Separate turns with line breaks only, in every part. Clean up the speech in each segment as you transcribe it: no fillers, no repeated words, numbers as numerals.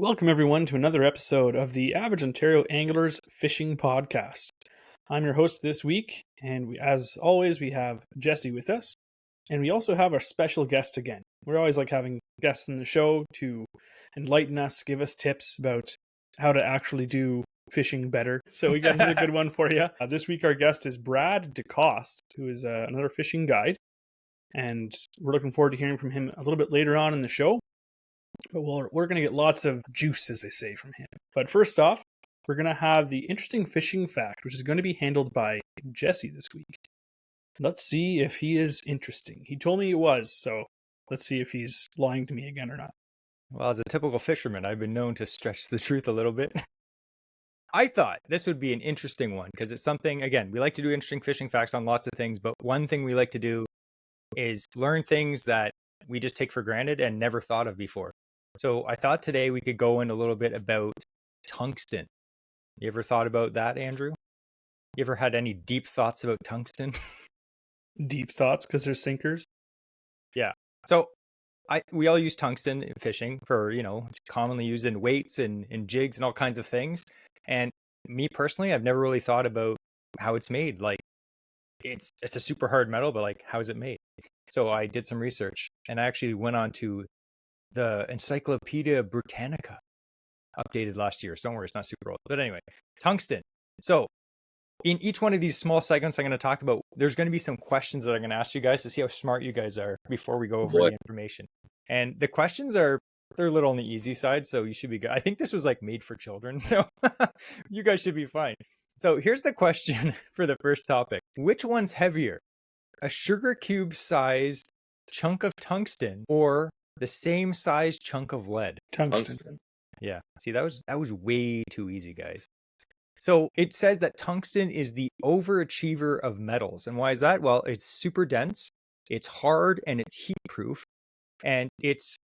Welcome, everyone, to another episode of the Average Ontario Anglers Fishing Podcast. I'm your host this week, and as always, we have Jesse with us, and we also have our special guest again. We always like having guests in the show to enlighten us, give us tips about how to actually do fishing better. So we got another good one for you. This week, our guest is Brad DeCoste, who is another fishing guide, and we're looking forward to hearing from him a little bit later on in the show. But we're going to get lots of juice, as they say, from him. But first off, we're going to have the interesting fishing fact, which is going to be handled by Jesse this week. Let's see if he is interesting. He told me it was, so let's see if he's lying to me again or not.
Well, as a typical fisherman, I've been known to stretch the truth a little bit. I thought this would be an interesting one because it's something, again, we like to do interesting fishing facts on lots of things, but one thing we like to do is learn things that we just take for granted and never thought of before. So I thought today we could go in a little bit about tungsten. You ever thought about that, Andrew? You ever had any deep thoughts about tungsten?
Deep thoughts because they're sinkers?
Yeah. So we all use tungsten in fishing for, it's commonly used in weights and in jigs and all kinds of things. And me personally, I've never really thought about how it's made. Like it's a super hard metal, but like, how is it made? So I did some research and I actually went on to the Encyclopedia Britannica, updated last year. So don't worry, it's not super old. But anyway, tungsten. So in each one of these small segments I'm going to talk about, there's going to be some questions that I'm going to ask you guys to see how smart you guys are before we go over the information. And the questions they're a little on the easy side, so you should be good. I think this was like made for children, so you guys should be fine. So here's the question for the first topic. Which one's heavier? A sugar cube sized chunk of tungsten or the same size chunk of lead?
Tungsten.
Yeah. See, that was way too easy, guys. So it says that tungsten is the overachiever of metals. And why is that? Well, it's super dense, it's hard, and it's heat proof. And it's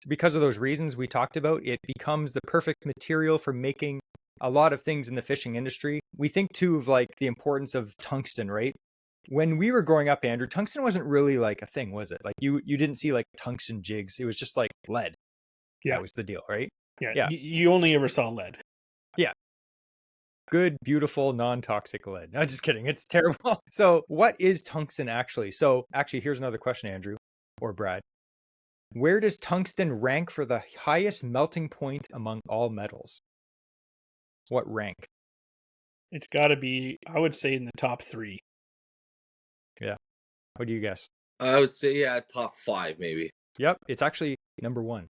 because of those reasons we talked about, it becomes the perfect material for making a lot of things in the fishing industry. We think too of like the importance of tungsten, right? When we were growing up, Andrew, tungsten wasn't really like a thing, was it? Like you didn't see like tungsten jigs. It was just like lead.
Yeah.
That was the deal, right?
Yeah. You only ever saw lead.
Yeah. Good, beautiful, non-toxic lead. No, just kidding. It's terrible. So what is tungsten actually? So actually, here's another question, Andrew or Brad. Where does tungsten rank for the highest melting point among all metals? What rank?
It's got to be, I would say, in the top 3.
Yeah. What do you guess?
I would say, top 5 maybe.
Yep. It's actually number 1.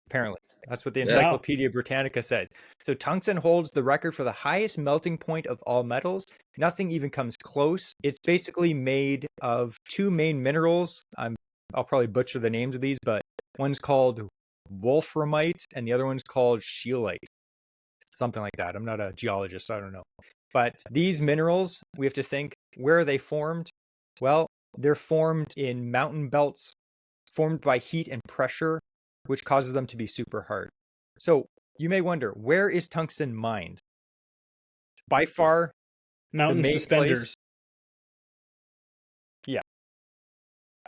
Apparently. That's what the Encyclopedia Britannica says. So tungsten holds the record for the highest melting point of all metals. Nothing even comes close. It's basically made of 2 main minerals. I'll probably butcher the names of these, but one's called wolframite and the other one's called scheelite. Something like that. I'm not a geologist, so I don't know. But these minerals, we have to think, where are they formed? Well, they're formed in mountain belts, formed by heat and pressure, which causes them to be super hard. So you may wonder, where is tungsten mined? By far,
mountain suspenders.
Yeah.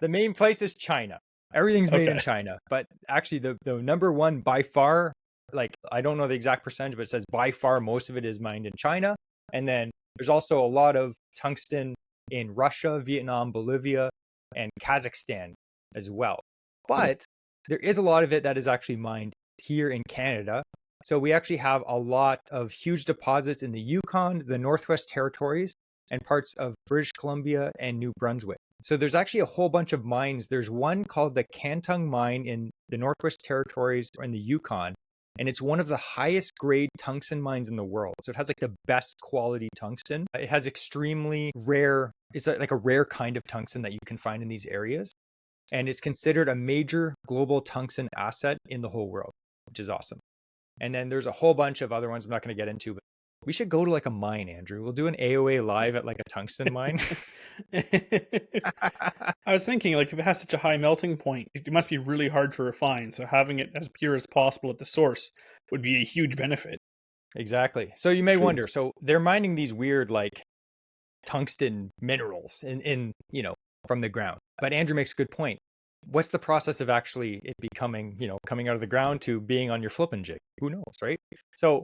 The main place is China. Everything's made in China. But actually, the number one by far, like, I don't know the exact percentage, but it says by far most of it is mined in China. And then there's also a lot of tungsten in Russia, Vietnam, Bolivia, and Kazakhstan as well. But there is a lot of it that is actually mined here in Canada. So we actually have a lot of huge deposits in the Yukon, the Northwest Territories, and parts of British Columbia and New Brunswick. So there's actually a whole bunch of mines. There's one called the Kantong Mine in the Northwest Territories in the Yukon. And it's one of the highest grade tungsten mines in the world. So it has like the best quality tungsten. It has extremely rare, it's like a rare kind of tungsten that you can find in these areas. And it's considered a major global tungsten asset in the whole world, which is awesome. And then there's a whole bunch of other ones I'm not going to get into, but we should go to like a mine, Andrew. We'll do an AOA live at like a tungsten mine.
I was thinking, like, if it has such a high melting point, it must be really hard to refine. So having it as pure as possible at the source would be a huge benefit.
Exactly. So you may wonder, so they're mining these weird, like, tungsten minerals in from the ground. But Andrew makes a good point. what's the process of actually it becoming, coming out of the ground to being on your flipping jig? Who knows, right? So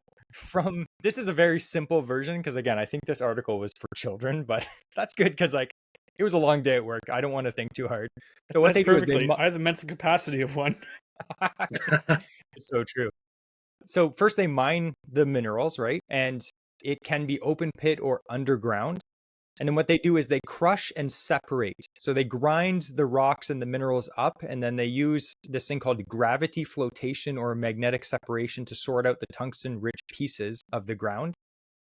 this is a very simple version because, again, I think this article was for children, but that's good because it was a long day at work. I don't want to think too hard. So what
That's
they do is
perfectly. I have the mental capacity of one.
It's so true. So first they mine the minerals, right? And it can be open pit or underground. And then what they do is they crush and separate. So they grind the rocks and the minerals up, and then they use this thing called gravity flotation or magnetic separation to sort out the tungsten-rich pieces of the ground.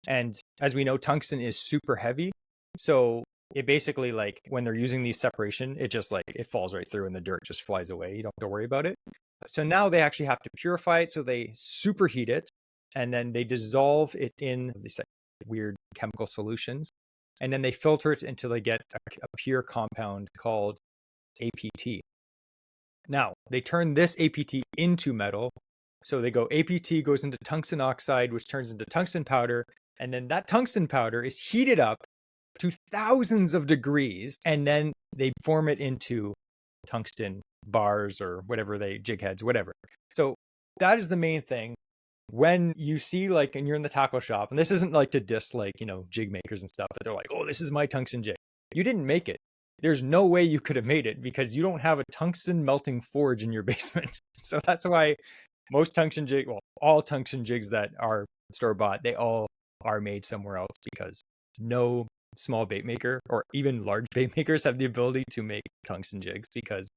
And as we know, tungsten is super heavy. So it basically, when they're using these separation, it just it falls right through and the dirt just flies away. You don't have to worry about it. So now they actually have to purify it. So they superheat it, and then they dissolve it in these weird chemical solutions. And then they filter it until they get a pure compound called APT. Now, they turn this APT into metal. So they go APT goes into tungsten oxide, which turns into tungsten powder. And then that tungsten powder is heated up to thousands of degrees. And then they form it into tungsten bars or whatever jig heads, whatever. So that is the main thing. When you see and you're in the tackle shop, and this isn't to diss jig makers and stuff, but they're like, oh, this is my tungsten jig. You didn't make it. There's no way you could have made it because you don't have a tungsten melting forge in your basement. So that's why most tungsten jig, well, all tungsten jigs that are store-bought, they all are made somewhere else because no small bait maker or even large bait makers have the ability to make tungsten jigs because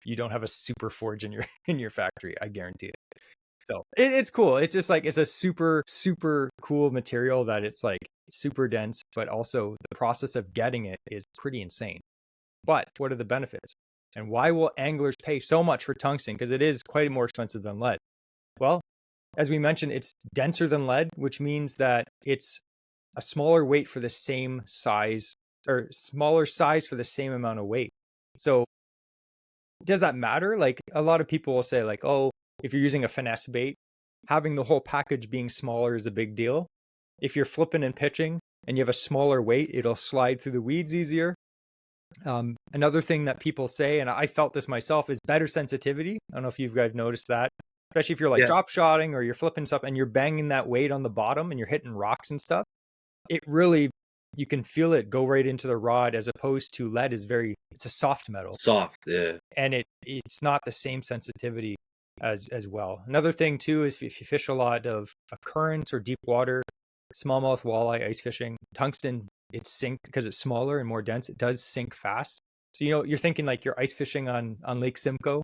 you don't have a super forge in your factory. I guarantee it. So it's cool. It's just it's a super, super cool material that it's super dense, but also the process of getting it is pretty insane. But what are the benefits? And why will anglers pay so much for tungsten? Because it is quite more expensive than lead. Well, as we mentioned, it's denser than lead, which means that it's a smaller weight for the same size or smaller size for the same amount of weight. So does that matter? A lot of people will say oh, if you're using a finesse bait, having the whole package being smaller is a big deal. If you're flipping and pitching and you have a smaller weight, it'll slide through the weeds easier. Another thing that people say, and I felt this myself, is better sensitivity. I don't know if you guys noticed that, especially if you're drop shotting or you're flipping stuff and you're banging that weight on the bottom and you're hitting rocks and stuff. It really, you can feel it go right into the rod, as opposed to lead is it's a soft metal.
Soft, yeah.
And it's not the same sensitivity as well. Another thing too is if you fish a lot of currents or deep water, smallmouth, walleye, ice fishing, tungsten, it sinks because it's smaller and more dense. It does sink fast. So you're thinking you're ice fishing on Lake Simcoe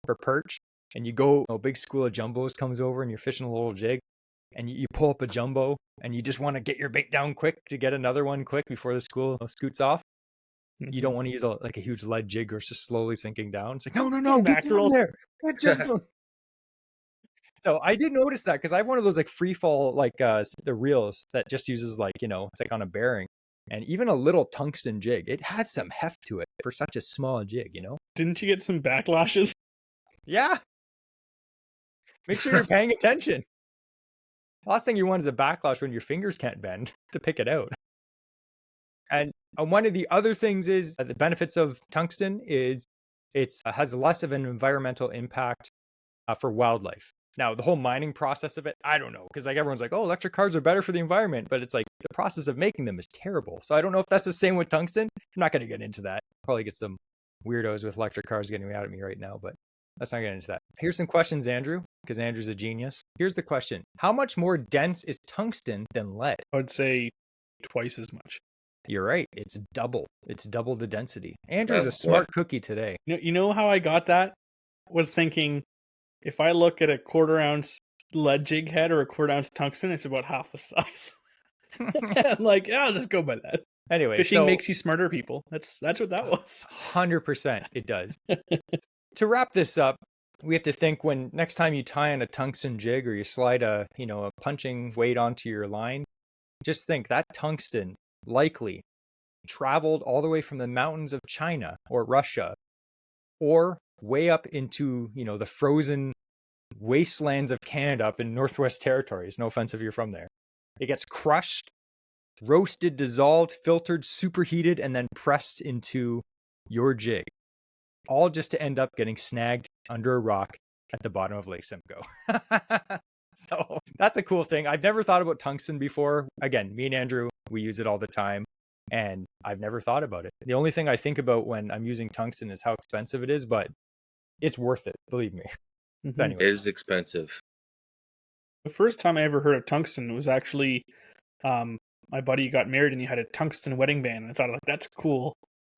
for perch, and you go, a big school of jumbos comes over and you're fishing a little jig, and you pull up a jumbo and you just want to get your bait down quick to get another one quick before the school scoots off. You don't want to use a huge lead jig or it's just slowly sinking down. It's no, get down there. Get down. So I did notice that because I have one of those free fall the reels that just uses it's on a bearing, and even a little tungsten jig, it has some heft to it for such a small jig.
Didn't you get some backlashes?
Yeah. Make sure you're paying attention. The last thing you want is a backlash when your fingers can't bend to pick it out. And one of the other things is the benefits of tungsten is it has less of an environmental impact for wildlife. Now, the whole mining process of it, I don't know, because everyone's oh, electric cars are better for the environment, but it's the process of making them is terrible. So I don't know if that's the same with tungsten. I'm not going to get into that. Probably get some weirdos with electric cars getting mad at me right now, but let's not get into that. Here's some questions, Andrew, because Andrew's a genius. Here's the question. How much more dense is tungsten than lead?
I would say twice as much.
You're right. It's double. It's double the density. Andrew's a smart cookie today.
You know how I got that? Was thinking, if I look at a 1/4 ounce lead jig head or a 1/4 ounce tungsten, it's about half the size. I'm I'll just go by that.
Anyway,
fishing makes you smarter, people. That's what that was.
100% it does. To wrap this up, we have to think when next time you tie in a tungsten jig or you slide a punching weight onto your line, just think that tungsten likely traveled all the way from the mountains of China or Russia or way up into, the frozen wastelands of Canada up in Northwest Territories. No offense if you're from there. It gets crushed, roasted, dissolved, filtered, superheated, and then pressed into your jig. all just to end up getting snagged under a rock at the bottom of Lake Simcoe. So that's a cool thing. I've never thought about tungsten before. Again, me and Andrew, we use it all the time, and I've never thought about it. The only thing I think about when I'm using tungsten is how expensive it is, but it's worth it, believe me.
Mhm.
But anyway,
It is expensive.
The first time I ever heard of tungsten was actually my buddy got married and he had a tungsten wedding band. And I thought, like, that's cool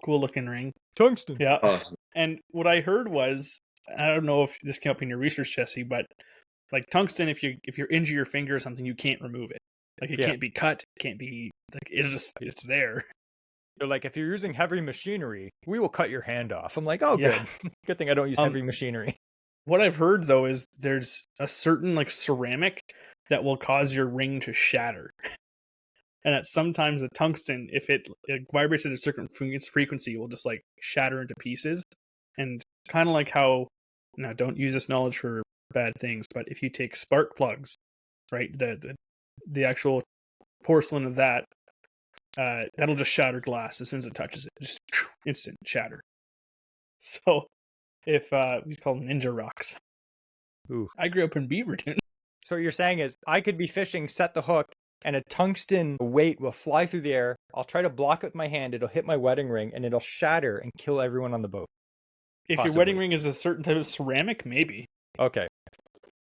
looking ring.
tungsten.
Yeah.
Awesome.
And what I heard was, I don't know if this came up in your research, Jesse, but like tungsten, if you injure your finger or something, you can't remove it. Like it can't be cut, it can't be like it's there.
They're like, if you're using heavy machinery, we will cut your hand off. I'm like, oh,
Yeah.
good. Good thing I don't use heavy machinery.
What I've heard though is there's a certain like ceramic that will cause your ring to shatter. And that sometimes the tungsten, if it vibrates at a certain frequency, it will just like shatter into pieces. And kind of like how, now don't use this knowledge for bad things, but if you take spark plugs, right, the actual porcelain of that, that'll just shatter glass as soon as it touches it, just instant shatter. So if we call them ninja rocks.
Ooh.
I grew up in Beaverton.
So what you're saying is I could be fishing, set the hook, and a tungsten weight will fly through the air. I'll try to block it with my hand. It'll hit my wedding ring and it'll shatter and kill everyone on the boat.
If
Possibly.
your wedding ring is a certain type of ceramic, maybe.
Okay.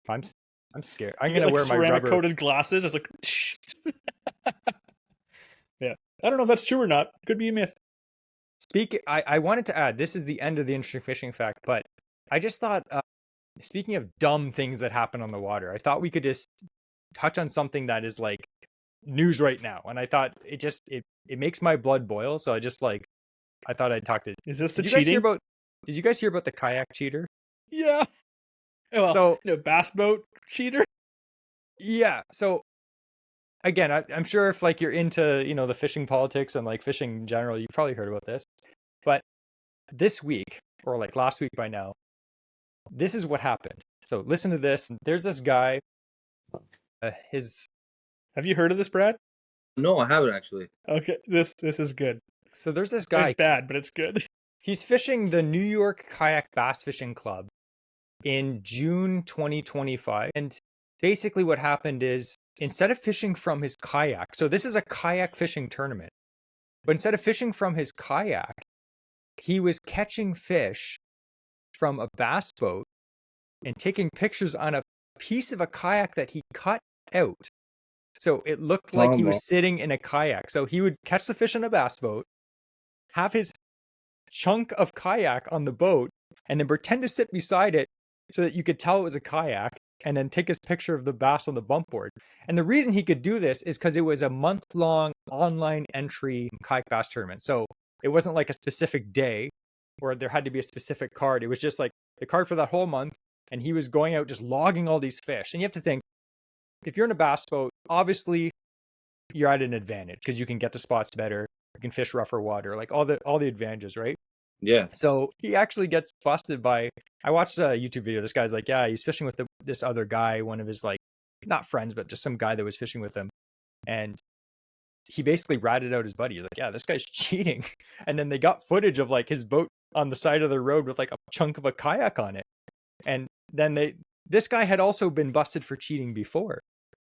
I'm scared. I'm
You
going
get,
to wear my
ceramic
rubber.
coated glasses. It's like, yeah. I don't know if that's true or not. Could be a myth.
I wanted to add, this is the end of the interesting fishing fact, but I just thought, speaking of dumb things that happen on the water, I thought we could just touch on something that is like news right now. And I thought it makes my blood boil. So I thought I'd talk to.
Is this the
Did you guys
cheating?
Did you guys hear about the kayak cheater?
Yeah. Well,
So
bass boat cheater.
yeah. So again, I'm sure if like you're into, the fishing politics and like fishing in general, you've probably heard about this. But this week, or like last week by now, this is what happened. So listen to this. There's this guy.
Have you heard of this, Brad?
No, I haven't actually.
Okay, this is good.
So there's this guy.
It's bad, but it's good.
He's fishing the New York Kayak Bass Fishing Club in June 2025. And basically what happened is instead of fishing from his kayak, so this is a kayak fishing tournament, but instead of fishing from his kayak, he was catching fish from a bass boat and taking pictures on a piece of a kayak that he cut out. So it looked like he was sitting in a kayak. So he would catch the fish on a bass boat, have his chunk of kayak on the boat, and then pretend to sit beside it so that you could tell it was a kayak, and then take his picture of the bass on the bump board. And the reason he could do this is because it was a month-long online entry kayak bass tournament. So it wasn't like a specific day where there had to be a specific card. It was just like the card for that whole month, and he was going out just logging all these fish. And you have to think, if you're in a bass boat, obviously you're at an advantage because you can get to spots better, you can fish rougher water, like all the advantages, right?
Yeah.
So he actually gets busted by, I watched a YouTube video. This guy's like, yeah, he's fishing with this other guy, one of his like, not friends, but just some guy that was fishing with him. And he basically ratted out his buddy. He's like, yeah, this guy's cheating. And then they got footage of like his boat on the side of the road with like a chunk of a kayak on it. And then this guy had also been busted for cheating before.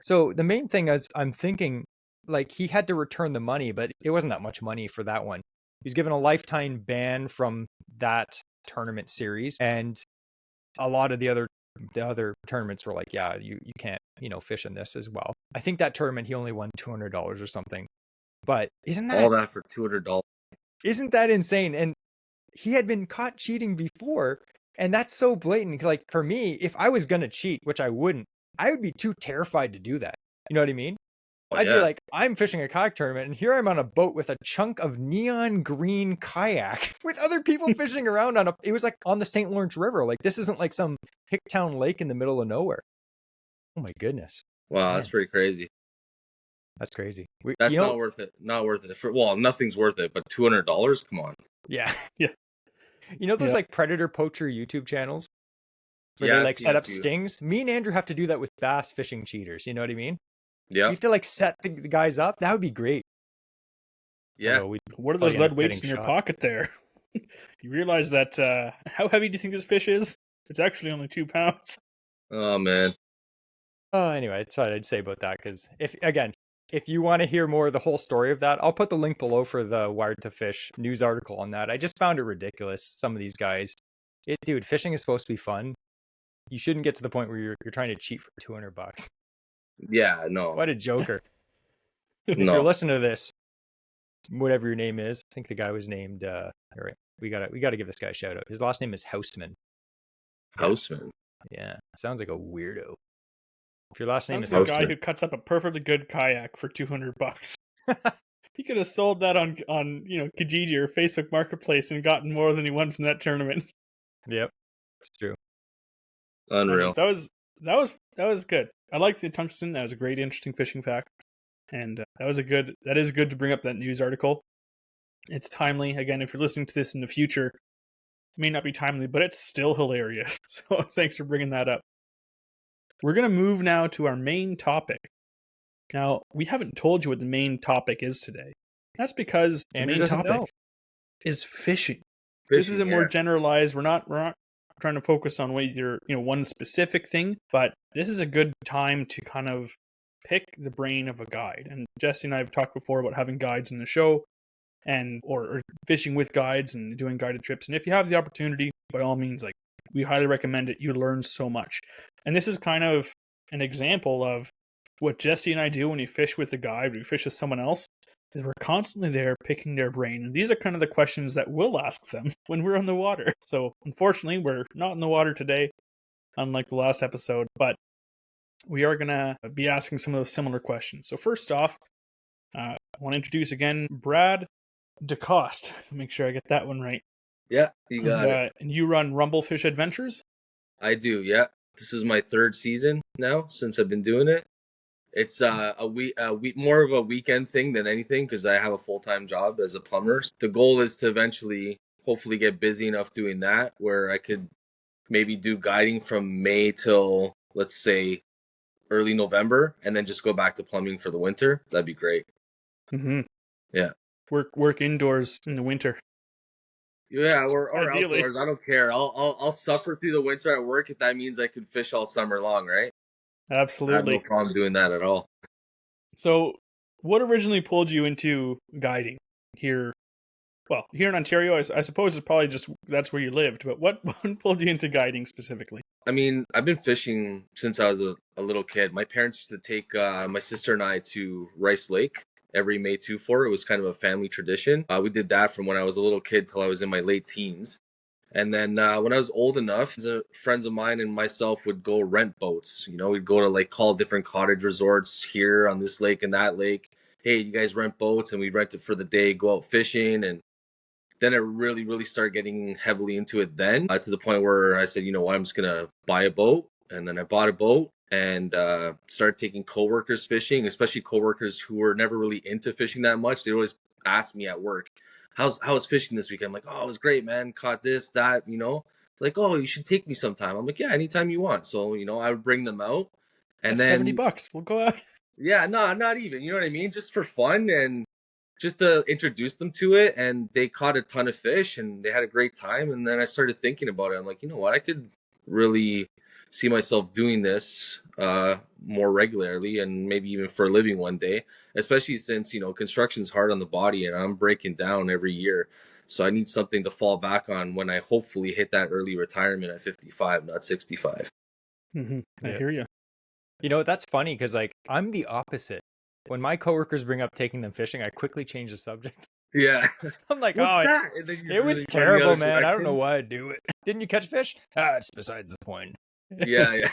So the main thing is I'm thinking like he had to return the money, but it wasn't that much money for that one. He was given a lifetime ban from that tournament series. And a lot of the other tournaments were like, yeah, you can't, fish in this as well. I think that tournament, he only won $200 or something. But isn't that
all that for $200?
Isn't that insane? And he had been caught cheating before. And that's so blatant. Like for me, if I was going to cheat, which I wouldn't, I would be too terrified to do that. You know what I mean?
Oh,
I'd
yeah.
be like, I'm fishing a kayak tournament, and here I'm on a boat with a chunk of neon green kayak with other people fishing around it was like on the St. Lawrence River. Like this isn't like some Hicktown lake in the middle of nowhere. Oh my goodness.
Wow,
Man.
that's pretty crazy.
That's crazy.
That's not worth it. Not worth it. Well, nothing's worth it, but $200? Come on.
Yeah.
Yeah.
There's like predator poacher YouTube channels where
Yeah,
they
I've
like
seen
set
a
up
few.
stings. Me and Andrew have to do that with bass fishing cheaters. You know what I mean?
Yeah.
You have to like set the guys up. That would be great.
Yeah.
Although we'd
What are those
probably end
lead
up
weights in
getting
your
shot.
pocket there? You realize that how heavy do you think this fish is? It's actually only 2 pounds.
Oh man.
Anyway, I thought I'd say about that because if you want to hear more of the whole story of that, I'll put the link below for the Wired to Fish news article on that. I just found it ridiculous. Some of these guys, dude, fishing is supposed to be fun. You shouldn't get to the point where you're trying to cheat for $200.
Yeah, no.
What a joker! If
No.
you're listening to this, whatever your name is, I think the guy was named. All right, we gotta give this guy a shout out. His last name is Houseman.
Houseman.
Yeah, sounds like a weirdo. If your last name
That's
is
the
Houseman,
guy who cuts up a perfectly good kayak for $200. He could have sold that on Kijiji or Facebook Marketplace and gotten more than he won from that tournament.
Yep, it's true.
Unreal.
That was good. I like the tungsten. That was a great, interesting fishing fact, and that is good to bring up that news article. It's timely. Again, if you're listening to this in the future, it may not be timely, but it's still hilarious. So thanks for bringing that up. We're going to move now to our main topic. Now, we haven't told you what the main topic is today. That's because
Andrew
the main
doesn't
topic
know.
is fishing. This is a more generalized. We're not trying to focus on one specific thing, but this is a good time to kind of pick the brain of a guide. And Jesse and I have talked before about having guides in the show, and or fishing with guides and doing guided trips. And if you have the opportunity, by all means, we highly recommend it. You learn so much. And this is kind of an example of what Jesse and I do when we fish with a guide, we fish with someone else, is we're constantly there picking their brain. And these are kind of the questions that we'll ask them when we're on the water. So unfortunately, we're not in the water today, unlike the last episode, but we are going to be asking some of those similar questions. So first off, I want to introduce again Brad DeCoste. Make sure I get that one right.
Yeah, you got it.
And you run Rumblefish Adventures?
I do, yeah. This is my 3rd season now since I've been doing it. It's a week more of a weekend thing than anything because I have a full-time job as a plumber. The goal is to eventually, hopefully, get busy enough doing that where I could maybe do guiding from May till, let's say, early November, and then just go back to plumbing for the winter. That'd be great.
Mm-hmm.
Yeah.
Work indoors in the winter.
Yeah, or outdoors. I don't care. I'll suffer through the winter at work if that means I could fish all summer long, right?
Absolutely.
I have no problem doing that at all.
So, what originally pulled you into guiding here? Well, here in Ontario, I suppose it's probably just that's where you lived. But what pulled you into guiding specifically?
I mean, I've been fishing since I was a little kid. My parents used to take my sister and I to Rice Lake every May 2-4. It was kind of a family tradition. We did that from when I was a little kid till I was in my late teens. And then when I was old enough, friends of mine and myself would go rent boats. We'd go to call different cottage resorts here on this lake and that lake. Hey, you guys rent boats? And we'd rent it for the day, go out fishing. And then I really, really started getting heavily into it then to the point where I said, you know what, I'm just going to buy a boat. And then I bought a boat and started taking coworkers fishing, especially coworkers who were never really into fishing that much. They always ask me at work, how's fishing this weekend? I'm like, oh, it was great, man. Caught this, that, like, oh, you should take me sometime. I'm like, yeah, anytime you want. So, I would bring them out. And then
$70, we'll go out.
Yeah, no, not even, you know what I mean? Just for fun and just to introduce them to it. And they caught a ton of fish and they had a great time. And then I started thinking about it. I'm like, you know what? I could really see myself doing this more regularly and maybe even for a living one day, especially since, construction's hard on the body and I'm breaking down every year. So I need something to fall back on when I hopefully hit that early retirement at 55, not 65.
Mm-hmm. I hear you.
That's funny because I'm the opposite. When my coworkers bring up taking them fishing, I quickly change the subject.
Yeah.
I'm like,
what's that?
It was terrible, man. I don't know why I do it. Didn't you catch fish? It's besides the point.
Yeah.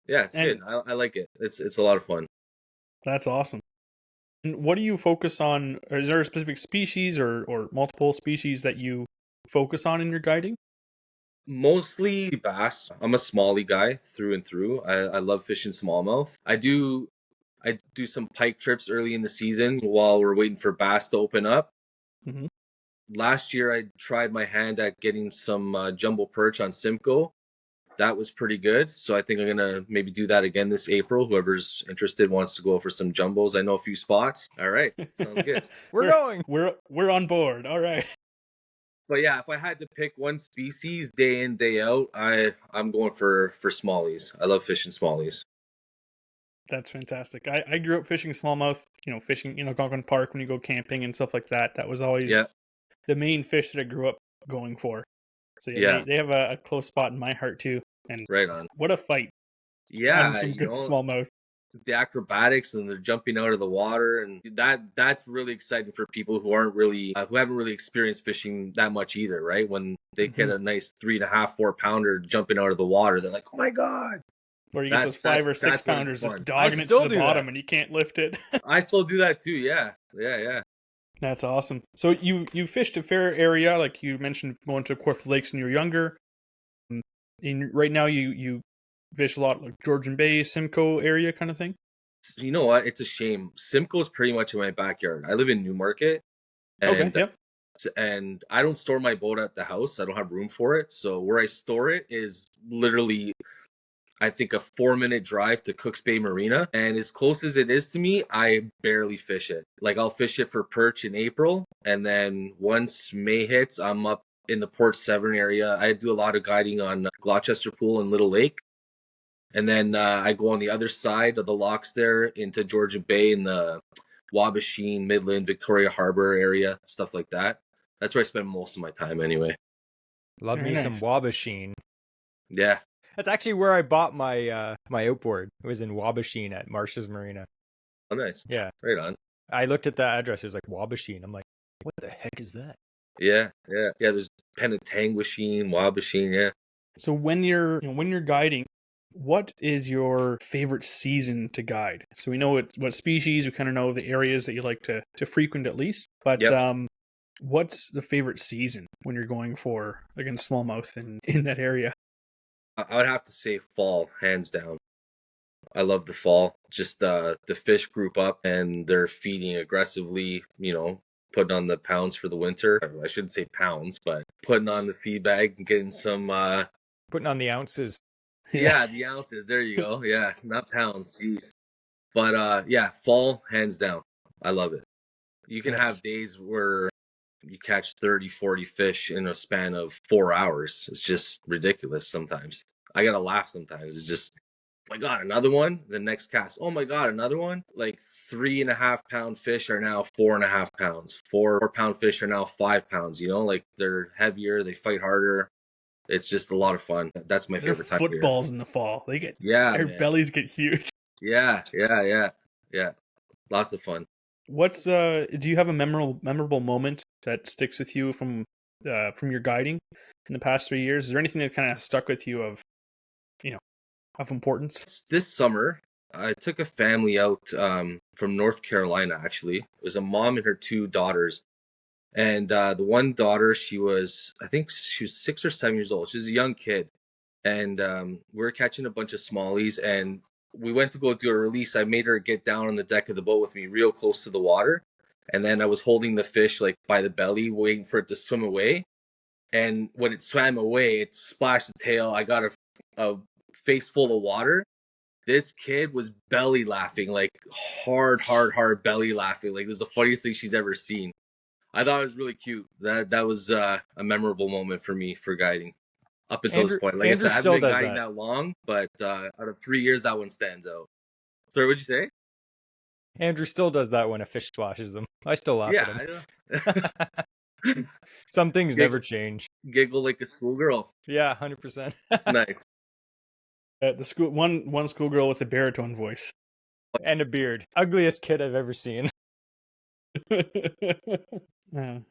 Yeah, it's good. I like it. It's a lot of fun.
That's awesome. And what do you focus on? Is there a specific species or multiple species that you focus on in your guiding?
Mostly bass. I'm a smallie guy through and through. I love fishing smallmouth. I do some pike trips early in the season while we're waiting for bass to open up.
Mm-hmm.
Last year, I tried my hand at getting some jumbo perch on Simcoe. That was pretty good. So I think I'm going to maybe do that again this April. Whoever's interested wants to go for some jumbos. I know a few spots. All right. Sounds good.
We're going.
We're on board. All right.
But yeah, if I had to pick one species day in, day out, I'm going for smallies. I love fishing smallies.
That's fantastic. I grew up fishing smallmouth, fishing, Algonquin Park when you go camping and stuff like that. That was always
Yeah,
the main fish that I grew up going for. So yeah,
yeah,
they have a close spot in my heart too. And
right on.
what a fight on
Yeah,
some good smallmouth.
the acrobatics and they're jumping out of the water, and that's really exciting for people who aren't really who haven't really experienced fishing that much either, right? When they get a nice 3.5, 4 pounder jumping out of the water, they're like, oh my god.
Or you get those 5 or 6 pounders just dogging it to the bottom and you can't lift it.
I still do that too. Yeah.
That's awesome. So you fished a fair area, like you mentioned, going to Corfu Lakes when you were younger. Right now you fish a lot like Georgian Bay, Simcoe area kind of thing.
You know what? It's a shame. Simcoe's pretty much in my backyard. I live in Newmarket,
Okay,
and
yep.
and I don't store my boat at the house. I don't have room for it. So where I store it is literally, I think, a 4-minute drive to Cooks Bay Marina. And as close as it is to me, I barely fish it. Like I'll fish it for perch in April. And then once May hits, I'm up in the Port Severn area. I do a lot of guiding on Gloucester Pool and Little Lake. And then I go on the other side of the locks there into Georgia Bay in the Wabasheen, Midland, Victoria Harbor area, stuff like that. That's where I spend most of my time anyway.
Love
Very
me
nice.
some Wabasheen.
Yeah.
That's actually where I bought my my outboard. It was in Wabasheen at Marsh's Marina.
Oh, nice.
Yeah.
Right on.
I looked at that address. It was like Wabasheen. I'm like, what the heck is that?
Yeah. There's Penetanguishene, Wabasheen. Yeah.
So when you're guiding, what is your favorite season to guide? So we know what species, we kind of know the areas that you like to frequent at least. But
Yep.
what's the favorite season when you're going for against smallmouth in that area?
I would have to say fall, hands down. I love the fall. Just the fish group up and they're feeding aggressively, putting on the pounds for the winter. I shouldn't say pounds, but putting on the feed bag and getting some
Putting on the ounces.
yeah, the ounces. There you go. Yeah, not pounds, jeez. But yeah, fall, hands down. I love it. You can have days where you catch 30, 40 fish in a span of 4 hours. It's just ridiculous sometimes. I gotta laugh sometimes. It's just, oh my God, another one. The next cast, oh my God, another one. Like 3.5 pound fish are now 4.5 pounds. 4 pound fish are now 5 pounds. Like they're heavier, they fight harder. It's just a lot of fun. That's my favorite time of year.
Footballs in the fall. Their
man.
bellies get huge.
Yeah. Lots of fun.
What's do you have a memorable moment that sticks with you from your guiding in the past 3 years? Is there anything that kind of stuck with you of importance?
This summer, I took a family out from North Carolina, actually. It was a mom and her 2 daughters. And the one daughter, I think she was 6 or 7 years old. She was a young kid. And we were catching a bunch of smallies. And we went to go do a release. I made her get down on the deck of the boat with me real close to the water. And then I was holding the fish like by the belly, waiting for it to swim away. And when it swam away, it splashed the tail. I got a face full of water. This kid was belly laughing, like hard belly laughing. Like this is the funniest thing she's ever seen. I thought it was really cute. That was a memorable moment for me for guiding up until this point. Like I said, I haven't been guiding that long, but out of 3 years, that one stands out. Sorry, what'd you say?
Andrew still does that when a fish splashes him. I still laugh at him. Some things never change.
Giggle like a schoolgirl.
Yeah, 100%.
Nice.
The one schoolgirl with a baritone voice
and a beard. Ugliest kid I've ever seen.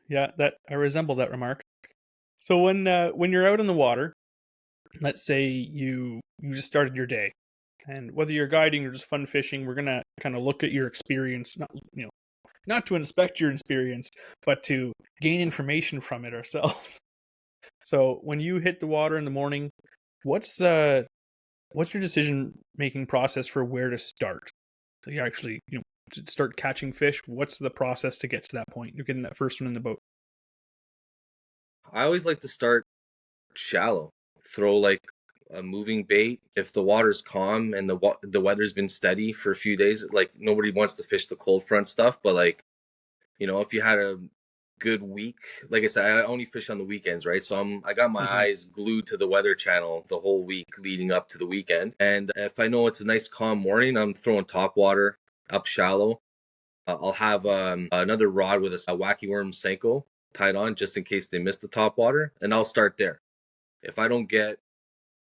Yeah, that I resemble that remark. So when you're out in the water, let's say you just started your day, and whether you're guiding or just fun fishing, we're gonna kind of look at your experience, not to inspect your experience, but to gain information from it ourselves. So when you hit the water in the morning, what's your decision making process for where to start? So you actually to start catching fish. What's the process to get to that point? You're getting that first one in the boat.
I always like to start shallow. Throw like a moving bait. If the water's calm and the weather's been steady for a few days, like nobody wants to fish the cold front stuff, but like, if you had a good week. Like I said, I only fish on the weekends, right? So I got my eyes glued to the Weather Channel the whole week leading up to the weekend. And if I know it's a nice calm morning, I'm throwing top water up shallow. I'll have another rod with a wacky worm Senko tied on just in case they miss the top water, and I'll start there. If I don't get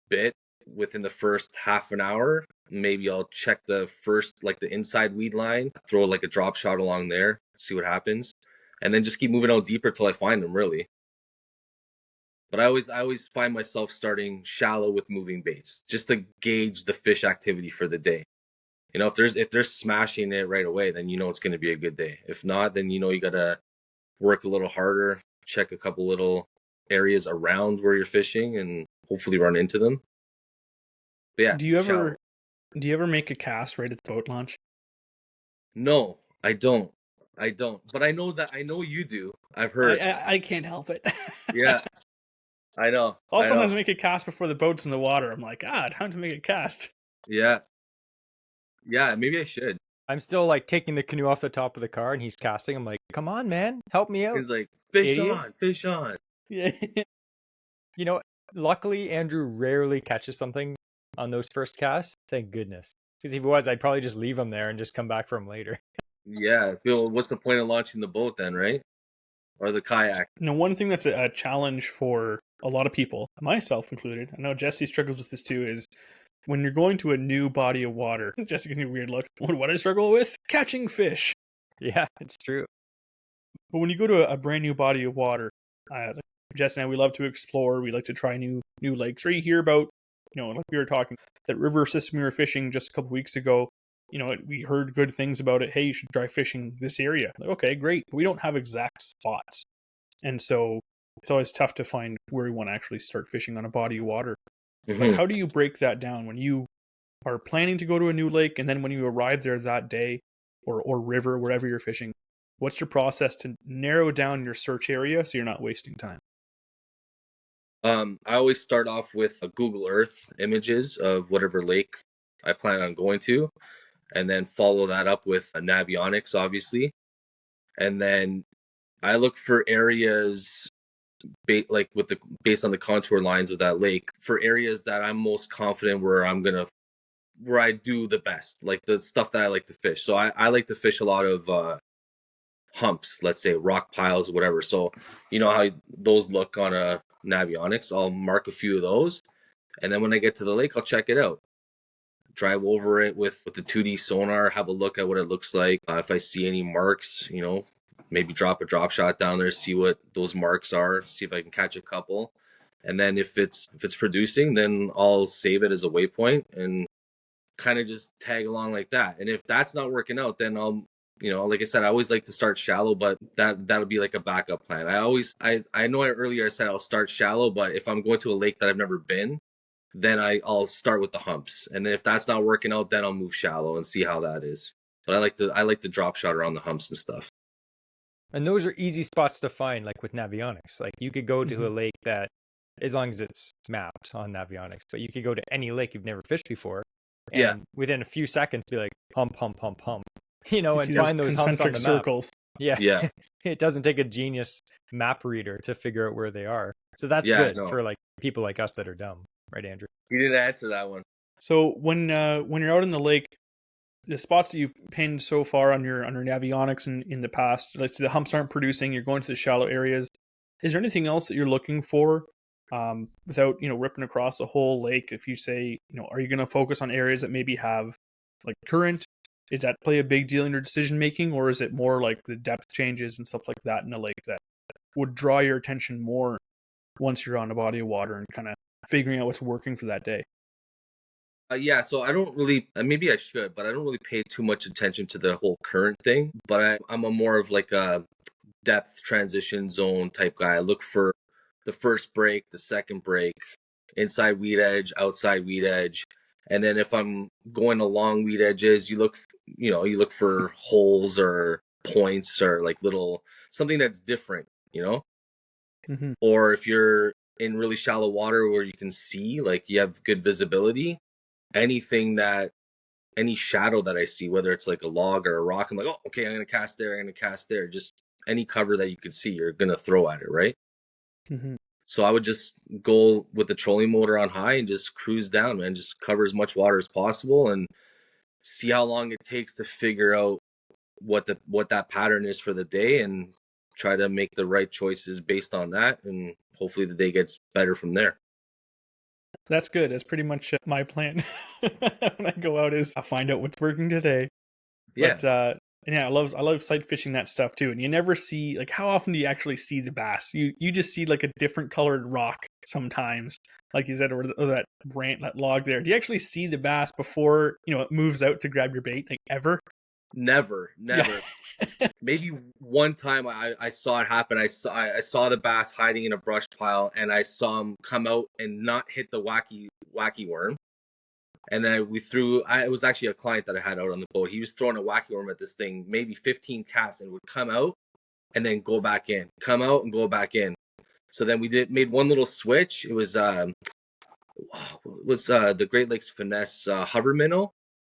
bit within the first half an hour, maybe I'll check the first, like the inside weed line, throw like a drop shot along there, see what happens, and then just keep moving out deeper till I find them, really. But I always find myself starting shallow with moving baits just to gauge the fish activity for the day. You know, if they're smashing it right away, then you know it's going to be a good day. If not, then you know you got to work a little harder, check a couple little areas around where you're fishing, and hopefully run into them. But yeah.
Do you ever make a cast right at the boat launch?
No, I don't. But I know you do. I've heard.
I can't help it.
Yeah, I know.
I'll sometimes make a cast before the boat's in the water. I'm like, time to make a cast.
Yeah. Yeah, maybe I should.
I'm still like taking the canoe off the top of the car and he's casting. I'm like, come on, man, help me out.
He's like, fish
idiot.
on, fish on.
Yeah.
You know, luckily Andrew rarely catches something on those first casts. Thank goodness. Because if he was, I'd probably just leave him there and just come back for him later.
Yeah, Bill, what's the point of launching the boat then, right? Or the kayak?
Now, one thing that's a challenge for a lot of people, myself included, I know Jesse struggles with this too, is when you're going to a new body of water. Jesse gives me a weird look. What I struggle with? Catching fish.
Yeah, it's true.
But when you go to a brand new body of water, Jesse and I, we love to explore. We like to try new lakes. Or you hear about, like we were talking, that river system we were fishing just a couple weeks ago. We heard good things about it. Hey, you should try fishing this area. Like, okay, great. But we don't have exact spots. And so it's always tough to find where we want to actually start fishing on a body of water.
Mm-hmm.
Like, how do you break that down when you are planning to go to a new lake, and then when you arrive there that day or river, wherever you're fishing? What's your process to narrow down your search area so you're not wasting time?
I always start off with a Google Earth images of whatever lake I plan on going to, and then follow that up with a Navionics, obviously. And then I look for areas based on the contour lines of that lake, for areas that I'm most confident where I do the best, like the stuff that I like to fish. So I like to fish a lot of humps, let's say rock piles or whatever. So you know how those look on a Navionics. I'll mark a few of those, and then when I get to the lake, I'll check it out. Drive over it with the 2D sonar, have a look at what it looks like. If I see any marks, maybe drop a drop shot down there, see what those marks are, see if I can catch a couple. And then if it's producing, then I'll save it as a waypoint and kind of just tag along like that. And if that's not working out, then I'll, like I said, I always like to start shallow, but that'll be like a backup plan. I know earlier I said I'll start shallow, but if I'm going to a lake that I've never been, then I'll start with the humps. And if that's not working out, then I'll move shallow and see how that is. But I like the drop shot around the humps and stuff.
And those are easy spots to find, like with Navionics. Like you could go to a lake that, as long as it's mapped on Navionics, but you could go to any lake you've never fished before, and within a few seconds be like hump, hump, hump, hump, and find those humps on the
circles.
Map. Yeah. It doesn't take a genius map reader to figure out where they are. So that's good for like people like us that are dumb, right, Andrew?
You didn't answer that one.
So when you're out in the lake, the spots that you pinned so far on your Navionics in the past, like the humps aren't producing, you're going to the shallow areas. Is there anything else that you're looking for without ripping across the whole lake? If you say, are you going to focus on areas that maybe have like current? Does that play a big deal in your decision making, or is it more like the depth changes and stuff like that in a lake that would draw your attention more once you're on a body of water and kind of figuring out what's working for that day?
So I don't really, maybe I should, but I don't really pay too much attention to the whole current thing. But I'm a more of like a depth transition zone type guy. I look for the first break, the second break, inside weed edge, outside weed edge. And then if I'm going along weed edges, you look for holes or points or like something that's different,
Mm-hmm.
Or if you're in really shallow water where you can see, like you have good visibility, any shadow that I see, whether it's like a log or a rock, I'm like, oh, okay, I'm going to cast there. Just any cover that you could see, you're gonna throw at it, right?
Mm-hmm.
So I would just go with the trolling motor on high and just cruise down, man. Just cover as much water as possible and see how long it takes to figure out what that pattern is for the day, and try to make the right choices based on that, and hopefully the day gets better from there.
That's good. That's pretty much my plan when I go out, is I find out what's working today.
Yeah.
But and yeah, I love sight fishing that stuff too. And you never see, like, how often do you actually see the bass? You just see like a different colored rock sometimes, like you said, or that that log there. Do you actually see the bass before, you know, it moves out to grab your bait, like, ever?
Never.
Yeah.
Maybe one time I saw it happen. I saw the bass hiding in a brush pile, and I saw him come out and not hit the wacky worm. And then it was actually a client that I had out on the boat. He was throwing a wacky worm at this thing, maybe 15 casts, and would come out and then go back in, come out and go back in. So then we made one little switch. It was the Great Lakes Finesse hover minnow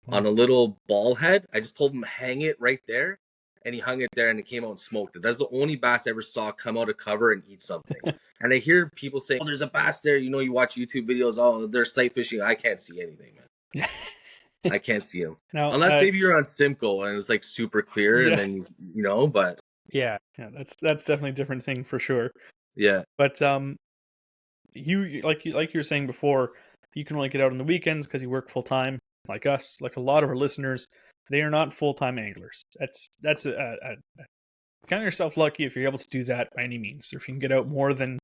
on a little ball head. I just told him hang it right there, and he hung it there, and it came out and smoked it. That's the only bass I ever saw come out of cover and eat something. And I hear people say, "Oh, there's a bass there." You know, you watch YouTube videos. Oh, they're sight fishing. I can't see anything, man. I can't see them.
Now,
unless maybe you're on Simcoe and it's like super clear, and then you know. But
yeah,
that's definitely a different thing for sure.
Yeah.
But you like you were saying before, you can only get out on the weekends because you work full time, like us, like a lot of our listeners. They are not full-time anglers. That's count yourself lucky if you're able to do that by any means. If you can get out more than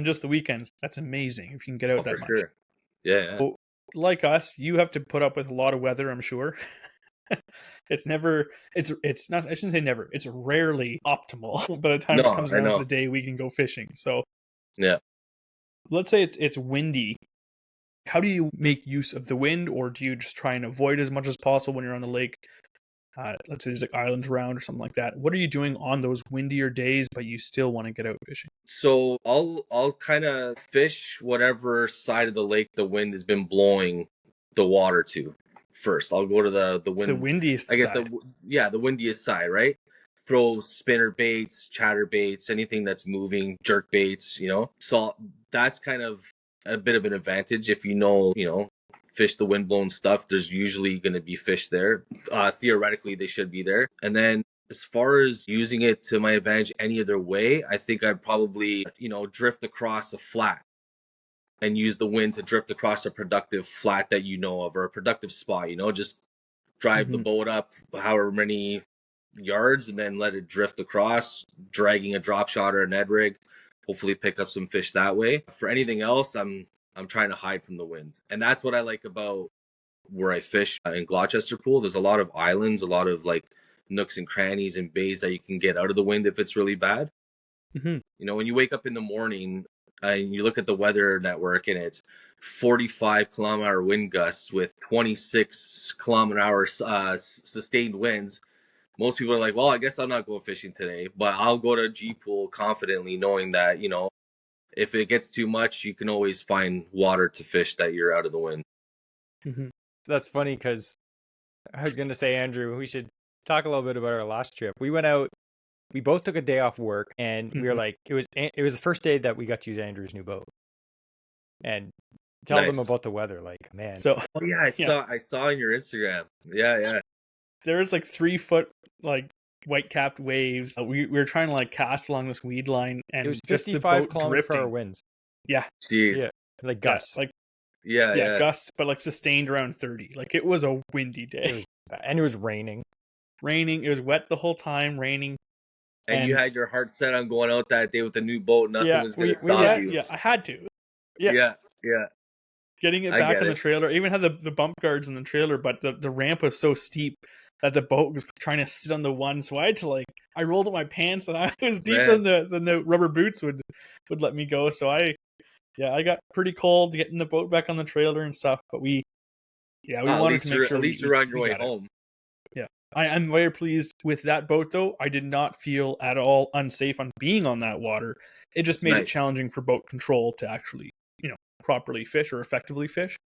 just the weekends, that's amazing. If you can get out that much.
Sure. Yeah.
So, like us, you have to put up with a lot of weather, I'm sure. It's not, I shouldn't say never, it's rarely optimal by the time it comes around to the day we can go fishing. So
yeah,
let's say it's windy. How do you make use of the wind, or do you just try and avoid as much as possible when you're on the lake? Let's say there's like islands around or something like that. What are you doing on those windier days, but you still want to get out fishing?
So I'll kind of fish whatever side of the lake the wind has been blowing the water to first. I'll go to the wind,
the windiest,
I guess
side.
The windiest side, right? Throw spinner baits, chatter baits, anything that's moving, jerk baits, you know. So that's kind of a bit of an advantage. If you know, fish the windblown stuff, there's usually going to be fish there. Theoretically, they should be there. And then as far as using it to my advantage any other way, I think I'd probably, drift across a flat and use the wind to drift across a productive flat that you know of, or a productive spot, just drive the boat up however many yards and then let it drift across, dragging a drop shot or a Ned rig, hopefully pick up some fish that way. For anything else, I'm trying to hide from the wind. And that's what I like about where I fish in Gloucester Pool. There's a lot of islands, a lot of like nooks and crannies and bays that you can get out of the wind if it's really bad. When you wake up in the morning and you look at the weather network and it's 45 kilometer wind gusts with 26 kilometer hour sustained winds, most people are like, well, I guess I'm not going fishing today, but I'll go to G Pool confidently knowing that, if it gets too much, you can always find water to fish that you're out of the wind.
So that's funny because I was going to say, Andrew, we should talk a little bit about our last trip. We went out, we both took a day off work, and we were like, it was the first day that we got to use Andrew's new boat. And tell them about the weather, like, man.
So,
I saw on your Instagram. Yeah.
There was like 3 foot, like, white capped waves. We were trying to like cast along this weed line, and
it was 55 kilometer per hour winds.
Yeah.
Jeez.
Yeah. Like gusts.
Yeah,
gusts, but like sustained around 30. Like, it was a windy day.
And it was raining.
It was wet the whole time, raining.
And you had your heart set on going out that day with the new boat. Nothing was going to stop you.
Yeah, I had to.
Yeah.
Getting it back on the trailer. I even had the bump guards in the trailer, but the ramp was so steep that the boat was trying to sit on the one. So I had to I rolled up my pants, and I was deeper than the rubber boots would let me go. So I got pretty cold getting the boat back on the trailer and stuff. But we wanted to make sure
at least you're on your way home.
Yeah. I'm very pleased with that boat, though. I did not feel at all unsafe on being on that water. It just made it challenging for boat control to actually, properly fish or effectively fish.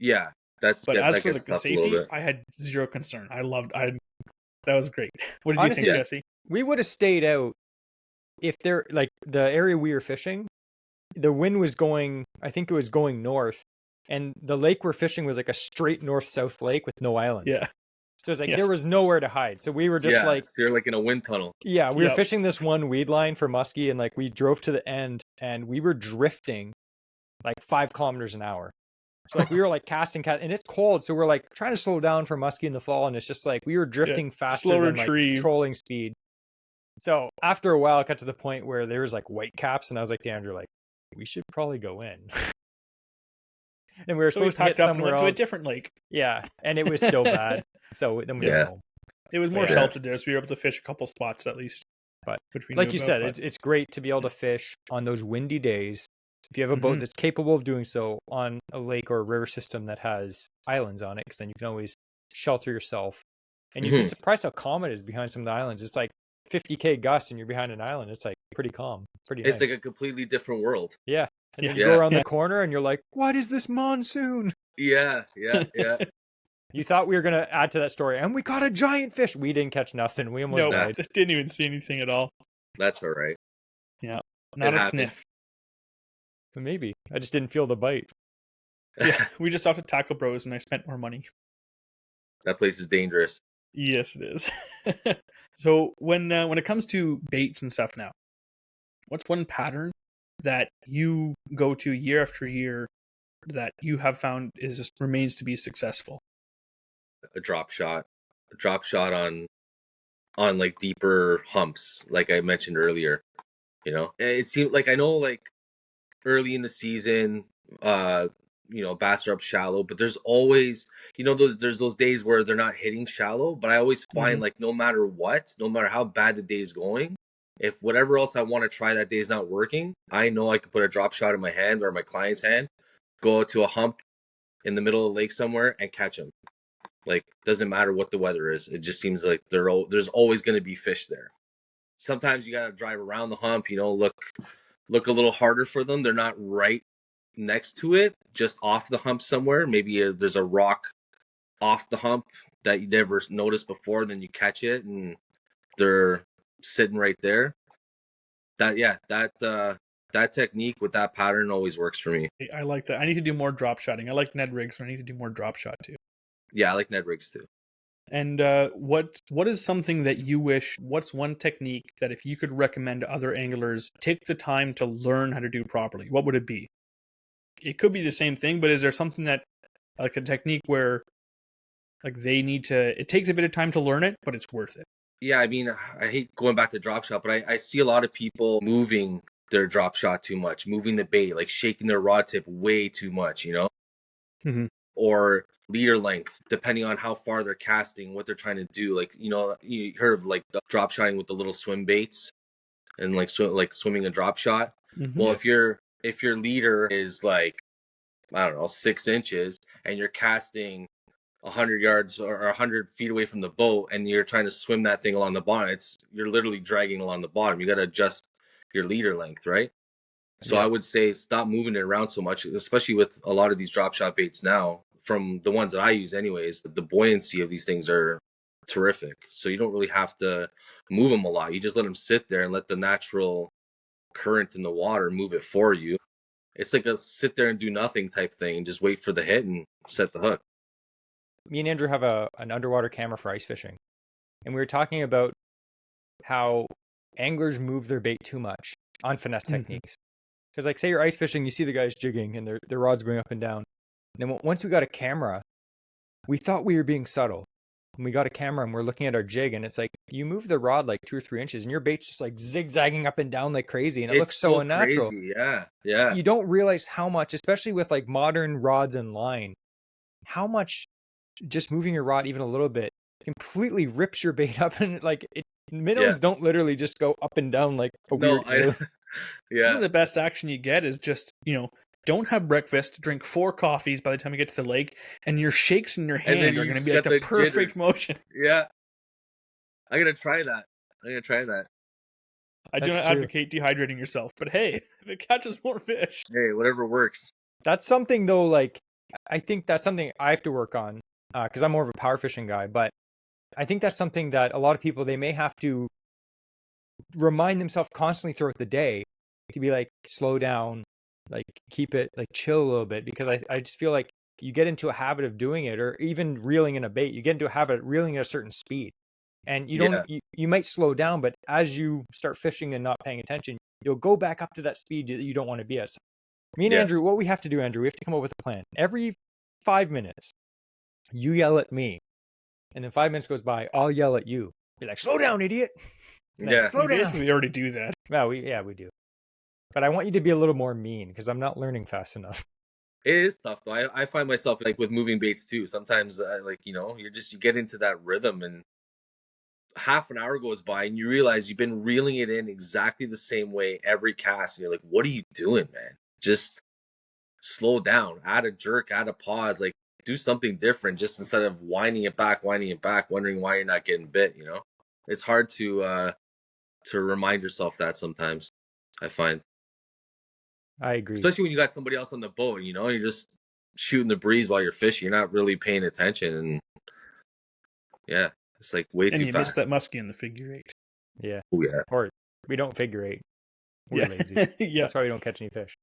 Yeah.
As for the safety, I had zero concern. That was great. What did you think, Jesse?
We would have stayed out if there, like the area we were fishing, the wind was going, I think it was going north, and the lake we're fishing was like a straight north-south lake with no islands.
Yeah.
So it's like
Yeah.
there was nowhere to hide. So we were just like,
so you're like in a wind tunnel.
yeah, we were
Yep.
fishing this one weed line for muskie, and like we drove to the end and we were drifting like 5 kilometers an hour. So like we were like casting, and it's cold. So we're like trying to slow down for muskie in the fall. And it's just like we were drifting faster
slow
than
retrieve.
like trolling speed. So after a while, it got to the point where there was like white caps, and I was like to Andrew, like, we should probably go in. And we were
So we
supposed to hit
packed up and
somewhere
went to a
else.
different lake.
Yeah, and it was still bad. So then we went home.
It was more
Yeah.
sheltered there, so we were able to fish a couple spots at least.
But
which we
like
knew
you
about,
said,
but-
it's great to be able to fish on those windy days. If you have a boat
Mhm.
that's capable of doing so on a lake or a river system that has islands on it, because then you can always shelter yourself. And you'd be surprised how calm it is behind some of the islands. It's like 50K gusts and you're behind an island. It's like pretty calm. Pretty
It's
nice.
like a completely different world.
Yeah. And then you
Yeah.
go around the corner and you're like, what is this monsoon?
Yeah.
You thought we were going to add to that story. And we caught a giant fish. We didn't catch nothing. We almost
No,
died.
didn't even see anything at all.
That's all right.
Not
It
a
happens.
sniff.
But maybe. I just didn't feel the bite.
Yeah, we just off to Taco Bros and I spent more money.
That place is dangerous.
Yes, it is. So when it comes to baits and stuff now, what's one pattern that you go to year after year that you have found is just remains to be successful?
A drop shot on like deeper humps, like I mentioned earlier. You know, it seemed like, I know, like early in the season, bass are up shallow, but there's always, there's those days where they're not hitting shallow. But I always find like no matter how bad the day is going, if whatever else I want to try that day is not working, I know I could put a drop shot in my hand or my client's hand, go out to a hump in the middle of the lake somewhere and catch them. Like, doesn't matter what the weather is. It just seems like there's always going to be fish there. Sometimes you got to drive around the hump, look a little harder for them. They're not right next to it, just off the hump somewhere. Maybe there's a rock off the hump that you never noticed before. Then you catch it and they're sitting right there. That technique with that pattern always works for me.
I like that. I need to do more drop shotting. I like Ned rigs, but I need to do more drop shot too.
Yeah, I like Ned rigs too.
And what is something that you wish, what's one technique that if you could recommend to other anglers, take the time to learn how to do properly, what would it be? It could be the same thing, but is there something that, like a technique where like it takes a bit of time to learn it, but it's worth it?
Yeah, I mean, I hate going back to drop shot, but I see a lot of people moving their drop shot too much, moving the bait, like shaking their rod tip way too much,
Mm-hmm.
Or leader length, depending on how far they're casting, what they're trying to do. Like, you heard of like drop shotting with the little swim baits and like swimming a drop shot.
Mm-hmm.
Well, if your leader is like, I don't know, 6 inches and you're casting 100 yards or 100 feet away from the boat and you're trying to swim that thing along the bottom, you're literally dragging along the bottom. You got to adjust your leader length, right? So
Yeah.
I would say stop moving it around so much, especially with a lot of these drop shot baits now, from the ones that I use anyways. The buoyancy of these things are terrific. So you don't really have to move them a lot. You just let them sit there and let the natural current in the water move it for you. It's like a sit there and do nothing type thing and just wait for the hit and set the hook.
Me and Andrew have an underwater camera for ice fishing. And we were talking about how anglers move their bait too much on finesse techniques. Because like say you're ice fishing, you see the guys jigging and their rod's going up and down. And then once we got a camera, we thought we were being subtle. And we got a camera and we're looking at our jig and it's like you move the rod like 2 or 3 inches and your bait's just like zigzagging up and down like crazy and it looks so unnatural.
Crazy. Yeah.
You don't realize how much, especially with like modern rods and line, how much just moving your rod even a little bit completely rips your bait up and like minnows don't literally just go up and down like a weird.
Some of the best action you get is just, don't have breakfast, drink 4 coffees by the time you get to the lake, and your shakes in your hand are going to be like the perfect motion.
Yeah. I'm going to try that.
I do not advocate dehydrating yourself, but hey, if it catches more fish.
Hey, whatever works.
That's something though, like, I think that's something I have to work on because I'm more of a power fishing guy, but I think that's something that a lot of people, they may have to remind themselves constantly throughout the day to be like, slow down, like keep it, like chill a little bit, because I just feel like you get into a habit of doing it, or even reeling in a bait, you get into a habit of reeling at a certain speed, and you don't, you might slow down, but as you start fishing and not paying attention, you'll go back up to that speed that you don't want to be at. So me and Andrew, what we have to do, Andrew, we have to come up with a plan. Every 5 minutes, you yell at me, and then 5 minutes goes by, I'll yell at you. Be like, slow down, idiot.
Yeah.
Slow down. Basically, we already do that.
Well, we do. But I want you to be a little more mean, because I'm not learning fast enough.
It is tough though. I find myself like with moving baits too. Sometimes you get into that rhythm, and half an hour goes by and you realize you've been reeling it in exactly the same way every cast, and you're like, what are you doing, man? Just slow down, add a jerk, add a pause, like do something different, just instead of winding it back, wondering why you're not getting bit, you know? It's hard to remind yourself that sometimes, I find.
I agree.
Especially when you got somebody else on the boat, you know, you're just shooting the breeze while you're fishing. You're not really paying attention, and yeah, it's like way too fast.
And you missed that muskie in the figure eight.
Yeah.
Oh yeah.
Or we don't figure eight. We're lazy. That's why we don't catch any fish.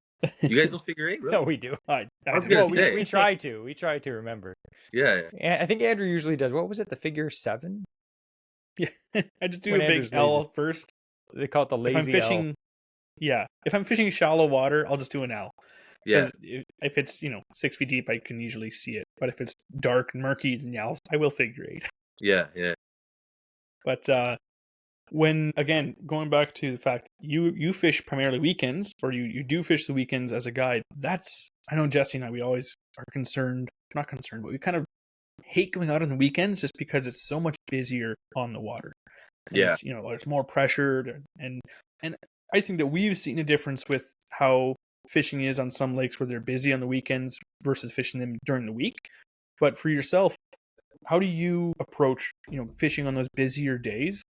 You guys don't figure eight, really?
No, we do.
I was gonna say.
We try to. We try to remember.
Yeah.
I think Andrew usually does. What was it? The figure 7?
Yeah. I just do a big L first.
They call it the lazy
if I'm fishing,
L.
Yeah. If I'm fishing shallow water, I'll just do an L.
Yeah.
Because if it's 6 feet deep, I can usually see it. But if it's dark and murky, then I will figure eight.
Yeah.
But when, again, going back to the fact you fish primarily weekends, or you do fish the weekends as a guide, I know Jesse and I, we always are not concerned, but we kind of hate going out on the weekends just because it's so much busier on the water. And it's more pressured, and I think that we've seen a difference with how fishing is on some lakes where they're busy on the weekends versus fishing them during the week. But for yourself, how do you approach fishing on those busier days?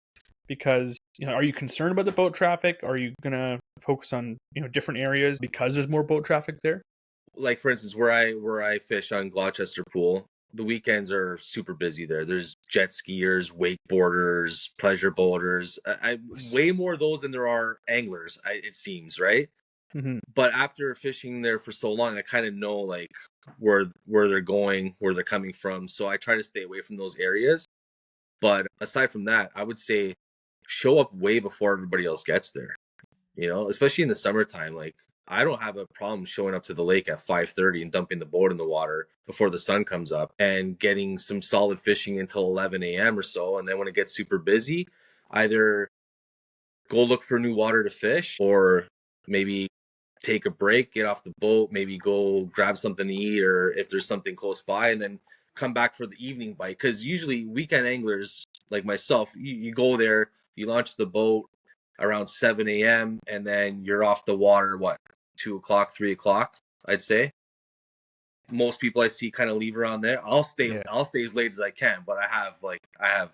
Because are you concerned about the boat traffic? Are you gonna focus on different areas because there's more boat traffic there?
Like for instance, where I fish on Gloucester Pool, the weekends are super busy there. There's jet skiers, wakeboarders, pleasure boaters. Way more of those than there are anglers, it seems, right?
Mm-hmm.
But after fishing there for so long, I kind of know like where they're going, where they're coming from. So I try to stay away from those areas. But aside from that, I would say show up way before everybody else gets there. Especially in the summertime. Like I don't have a problem showing up to the lake at 5:30 and dumping the boat in the water before the sun comes up and getting some solid fishing until 11 a.m. or so. And then when it gets super busy, either go look for new water to fish, or maybe take a break, get off the boat, maybe go grab something to eat, or if there's something close by, and then come back for the evening bite. Because usually weekend anglers like myself, you go there, you launch the boat around 7 a.m. and then you're off the water, 2 o'clock, 3 o'clock, I'd say. Most people I see kind of leave around there. I'll stay as late as I can, but I have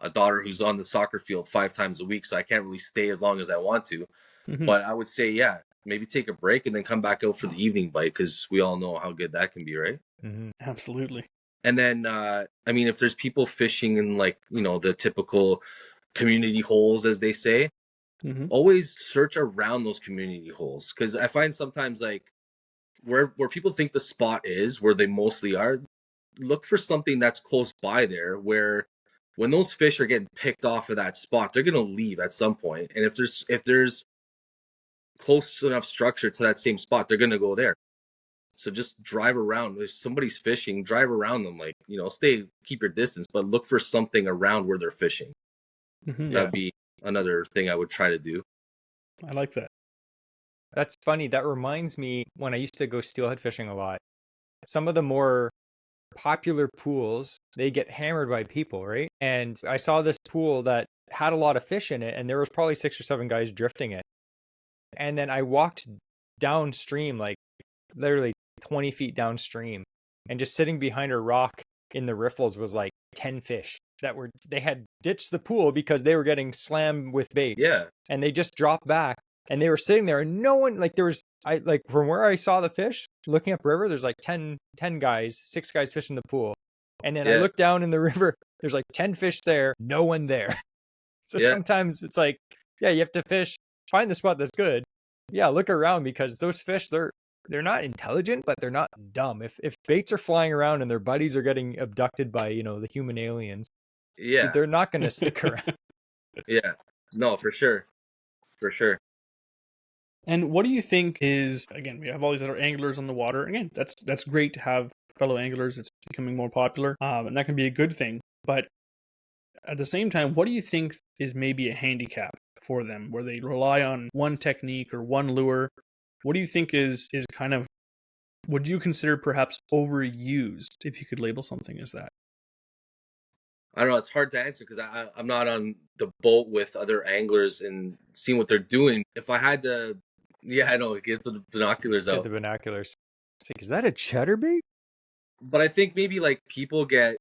a daughter who's on the soccer field 5 times a week, so I can't really stay as long as I want to.
Mm-hmm.
But I would say, maybe take a break and then come back out for the evening bite, because we all know how good that can be, right?
Mm-hmm.
Absolutely.
And then, if there's people fishing in the typical community holes, as they say,
mm-hmm.
always search around those community holes. Because I find sometimes where people think the spot is, where they mostly are, look for something that's close by there, where when those fish are getting picked off of that spot, they're going to leave at some point. And if there's close enough structure to that same spot, they're going to go there. So just drive around. If somebody's fishing, drive around them. Keep your distance, but look for something around where they're fishing.
Mm-hmm.
That'd be another thing I would try to do.
I like that.
That's funny. That reminds me, when I used to go steelhead fishing a lot, some of the more popular pools, they get hammered by people, right? And I saw this pool that had a lot of fish in it, and there was probably 6 or 7 guys drifting it. And then I walked downstream, like literally 20 feet downstream, and just sitting behind a rock in the riffles was like 10 fish they had ditched the pool because they were getting slammed with baits.
Yeah.
And they just dropped back, and they were sitting there, and no one, from where I saw the fish looking up river, there's like 10 guys, 6 guys fishing the pool. And then I look down in the river, there's like 10 fish there, no one there. So sometimes it's like, Yeah, you have to fish, find the spot that's good. Yeah, look around because those fish, they're not intelligent, but they're not dumb. If baits are flying around and their buddies are getting abducted by, the human aliens,
Yeah,
they're not going to stick around.
yeah. No, for sure. For sure.
And what do you think is, again, we have all these other anglers on the water. Again, that's great to have fellow anglers. It's becoming more popular, and that can be a good thing. But at the same time, what do you think is maybe a handicap for them, where they rely on one technique or one lure? What do you think is kind of, would you consider perhaps overused, if you could label something as that?
I don't know. It's hard to answer because I'm not on the boat with other anglers and seeing what they're doing. If I had to, yeah, I know, get the binoculars
Get
out.
the binoculars. It's like, is that a chatterbait?
But I think maybe like people get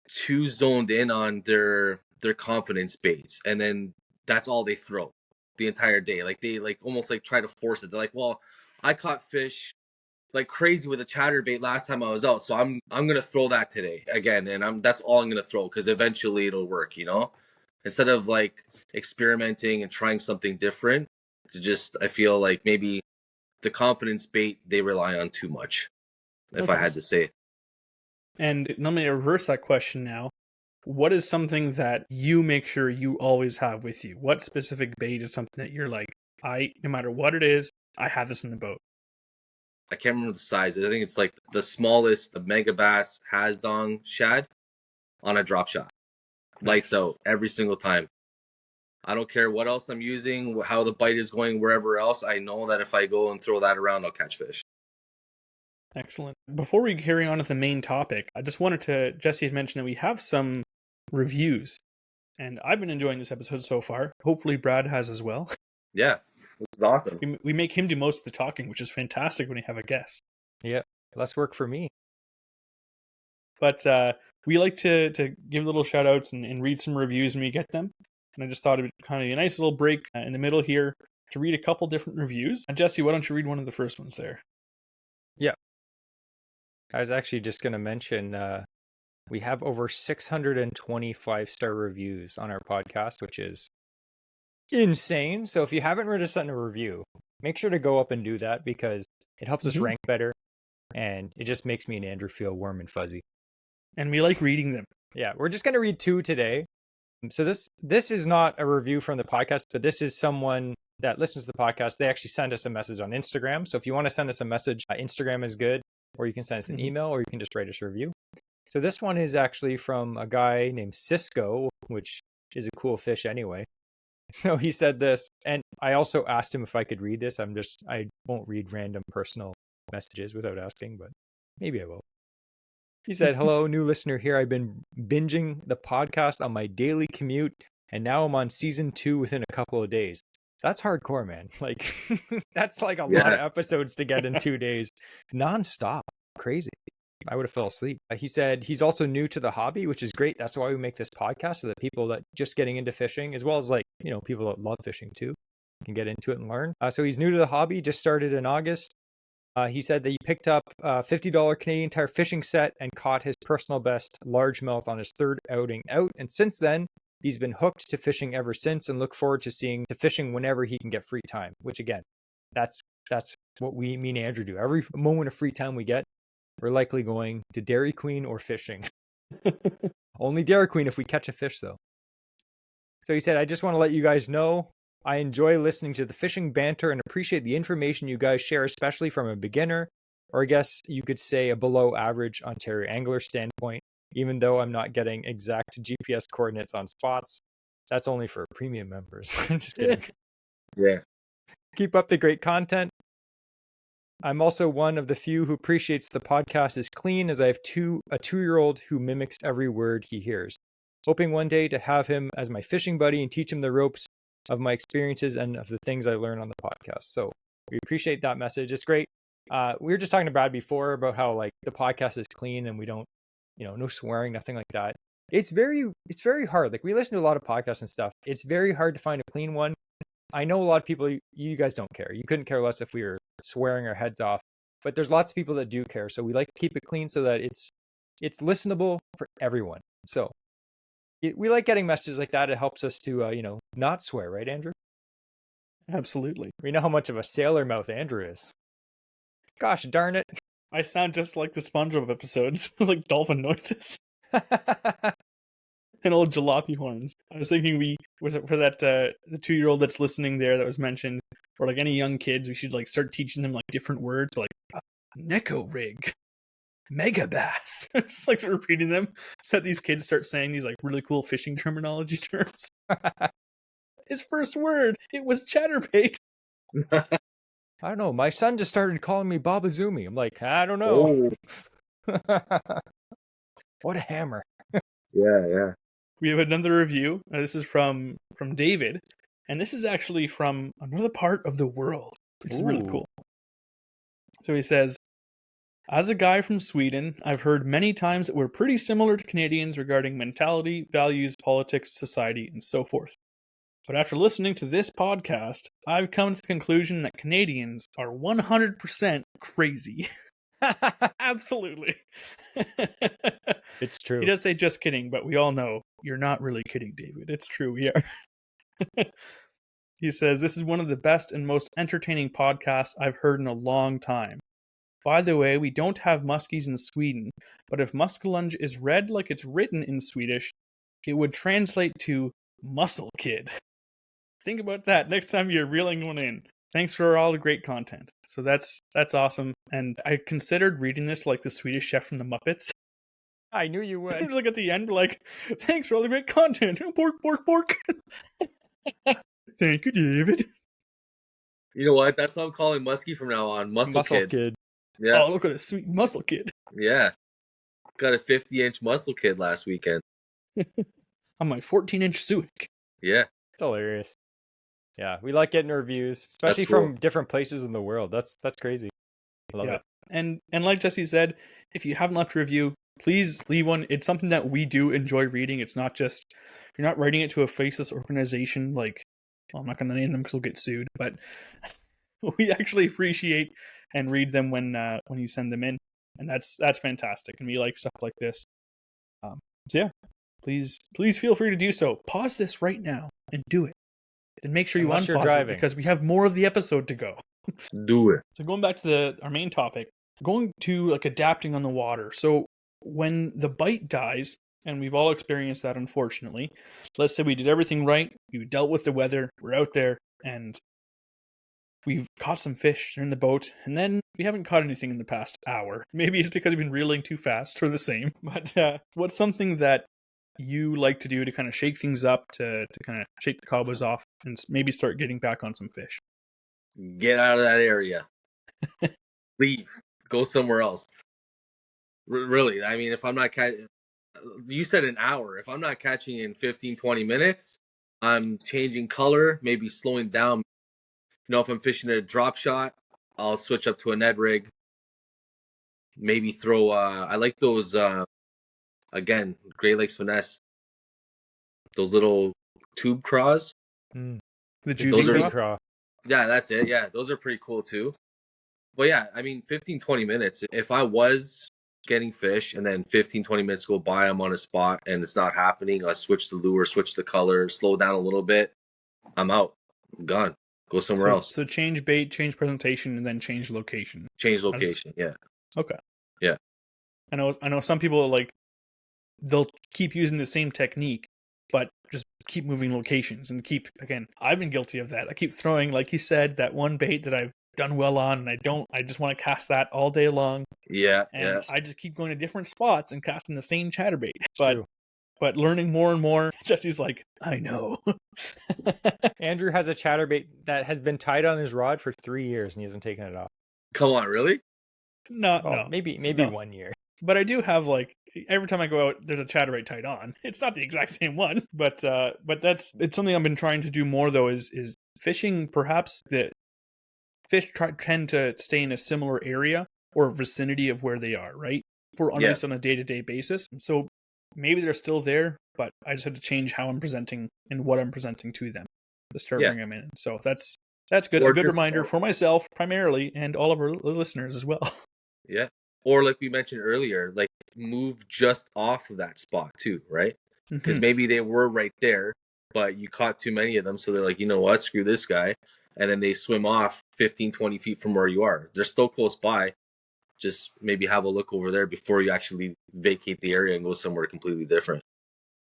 too zoned in on their confidence baits, and then that's all they throw the entire day. Like they like almost like try to force it. They're like, well, I caught fish like crazy with a chatterbait last time I was out, so I'm gonna throw that today again, and that's all I'm gonna throw because eventually it'll work, Instead of like experimenting and trying something different, to just I feel like maybe the confidence bait they rely on too much, if I
Okay.
had to say.
And let me reverse that question now. What is something that you make sure you always have with you? What specific bait is something that you're like, no matter what it is, I have this in the boat?
I can't remember the size. I think it's like the smallest, the Mega Bass Hasdong shad on a drop shot. Lights out every single time. I don't care what else I'm using, how the bite is going, wherever else. I know that if I go and throw that around, I'll catch fish.
Excellent. Before we carry on with the main topic, I just wanted to, Jesse had mentioned that we have some reviews, and I've been enjoying this episode so far. Hopefully Brad has as well.
Yeah, it was awesome.
We make him do most of the talking, which is fantastic when you have a guest.
Yeah, less work for me.
But we like to give little shout outs and read some reviews when we get them. And I just thought it would kind of be a nice little break in the middle here to read a couple different reviews. Jesse, why don't you read one of the first ones there?
Yeah. I was actually just going to mention we have over 625 star reviews on our podcast, which is insane. So if you haven't written us in a review, make sure to go up and do that because it helps us rank better. And it just makes me and Andrew feel warm and fuzzy.
And we like reading them.
Yeah, we're just going to read 2 today. So this is not a review from the podcast, but this is someone that listens to the podcast. They actually sent us a message on Instagram. So if you want to send us a message, Instagram is good, or you can send us an email, or you can just write us a review. So this one is actually from a guy named Cisco, which is a cool fish anyway. So he said this, and I also asked him if I could read this. I won't read random personal messages without asking, but maybe I will. He said, hello, new listener here. I've been binging the podcast on my daily commute, and now I'm on season 2 within a couple of days. That's hardcore, man. Like, that's like a lot of episodes to get in 2 days. Nonstop. Crazy. I would have fell asleep. He said he's also new to the hobby, which is great. That's why we make this podcast, so that people that just getting into fishing, as well as like, people that love fishing too, can get into it and learn. So he's new to the hobby, just started in August. He said that he picked up a $50 Canadian Tire fishing set and caught his personal best largemouth on his 3rd outing out. And since then, he's been hooked to fishing ever since and look forward to fishing whenever he can get free time, which again, that's what me and Andrew do. Every moment of free time we get, we're likely going to Dairy Queen or fishing. Only Dairy Queen if we catch a fish though. So he said, I just want to let you guys know I enjoy listening to the fishing banter and appreciate the information you guys share, especially from a beginner, or I guess you could say a below average Ontario angler standpoint, even though I'm not getting exact GPS coordinates on spots. That's only for premium members. I'm just kidding.
Yeah.
Keep up the great content. I'm also one of the few who appreciates the podcast is clean, as I have a 2-year-old who mimics every word he hears. Hoping one day to have him as my fishing buddy and teach him the ropes of my experiences and of the things I learn on the podcast. So we appreciate that message. It's great. We were just talking to Brad before about how like the podcast is clean and we don't, no swearing, nothing like that. It's very hard. Like we listen to a lot of podcasts and stuff. It's very hard to find a clean one. I know a lot of people, you guys don't care. You couldn't care less if we were swearing our heads off, but there's lots of people that do care. So we like to keep it clean so that it's listenable for everyone. So We like getting messages like that. It helps us to, not swear, right, Andrew?
Absolutely.
We know how much of a sailor mouth Andrew is. Gosh darn it.
I sound just like the SpongeBob episodes, like dolphin noises and old jalopy horns. I was thinking for that the 2-year-old that's listening there that was mentioned, or like any young kids, we should like start teaching them like different words, like Neko rig, mega bass. Just like repeating them so that these kids start saying these like really cool fishing terminology terms. His first word, it was chatterbait.
I don't know. My son just started calling me Babazoomi. I'm like, I don't know.
Oh,
What a hammer.
yeah.
We have another review. This is from David, and this is actually from another part of the world. It's really cool. So he says, as a guy from Sweden, I've heard many times that we're pretty similar to Canadians regarding mentality, values, politics, society, and so forth. But after listening to this podcast, I've come to the conclusion that Canadians are 100% crazy. Absolutely.
It's true.
He does say just kidding, but we all know you're not really kidding, David. It's true, we are. He says, this is one of the best and most entertaining podcasts I've heard in a long time. By the way, we don't have muskies in Sweden, but if muskelunge is read like it's written in Swedish, it would translate to muscle kid. Think about that next time you're reeling one in. Thanks for all the great content. So that's awesome. And I considered reading this like the Swedish chef from the Muppets.
I knew you
It
would.
was like at the end, like, thanks for all the great content. Bork, bork, bork. Thank you, David.
You know what? That's what I'm calling Muskie from now on. Muscle kid. Yeah.
Oh, look at this sweet muscle kid.
Yeah. Got a 50-inch muscle kid last weekend.
On my 14-inch Suic.
Yeah.
It's hilarious. Yeah, we like getting reviews, especially
cool.
from different places in the world. That's crazy. I love it.
And like Jesse said, if you haven't left a review, please leave one. It's something that we do enjoy reading. It's not just, you're not writing it to a faceless organization like, well, I'm not going to name them because we'll get sued, but we actually appreciate and read them when you send them in. And that's fantastic. And we like stuff like this. So yeah, please feel free to do so. Pause this right now and do it. Then make sure
Unless
you
you're
unpause it
driving,
because we have more of the episode to go.
Do it.
So going back to our main topic, going to like adapting on the water. So when the bite dies, and we've all experienced that unfortunately, let's say we did everything right, we dealt with the weather, we're out there, and we've caught some fish, they're in the boat, and then we haven't caught anything in the past hour. Maybe it's because we've been reeling too fast or the same. But what's something that you like to do to kind of shake things up, to kind of shake the cobwebs off and maybe start getting back on some fish?
Get out of that area. Leave. Go somewhere else. Really, I mean, if I'm not catching, you said an hour. If I'm not catching in 15, 20 minutes, I'm changing color, maybe slowing down. If I'm fishing at a drop shot, I'll switch up to a Ned rig. Maybe throw, I like those, again, Great Lakes Finesse, those little tube craws.
The juvie craw?
Yeah, that's it. Yeah, those are pretty cool too. But yeah, I mean, 15, 20 minutes. If I was getting fish and then 15, 20 minutes go by, I'm on a spot and it's not happening, I switch the lure, switch the color, slow down a little bit, I'm out. I'm gone. Go somewhere else.
So change bait, change presentation, and then change location.
Change location, yeah.
Okay.
Yeah.
I know some people like, they'll keep using the same technique, but just keep moving locations and again, I've been guilty of that. I keep throwing, like he said, that one bait that I've done well on, and I just want to cast that all day long.
Yeah.
I just keep going to different spots and casting the same chatterbait.
True.
But learning more and more, Jesse's like, I know.
Andrew has a chatterbait that has been tied on his rod for 3 years and he hasn't taken it off.
Come on, really?
No.
Maybe
No.
1 year.
But I do have, like, every time I go out, there's a chatterbait tied on. It's not the exact same one, but it's something I've been trying to do more though. Is fishing? Perhaps the fish tend to stay in a similar area or vicinity of where they are, right? For on a day-to-day basis. So maybe they're still there, but I just had to change how I'm presenting and what I'm presenting to them to start bringing them in. So that's good.
Or
a good reminder for myself primarily and all of our listeners as well.
Yeah. Or like we mentioned earlier, like move just off of that spot too, right? because maybe they were right there, but you caught too many of them. So they're like, you know what, screw this guy. And then they swim off 15, 20 feet from where you are. They're still close by. Just maybe have a look over there before you actually vacate the area and go somewhere completely different.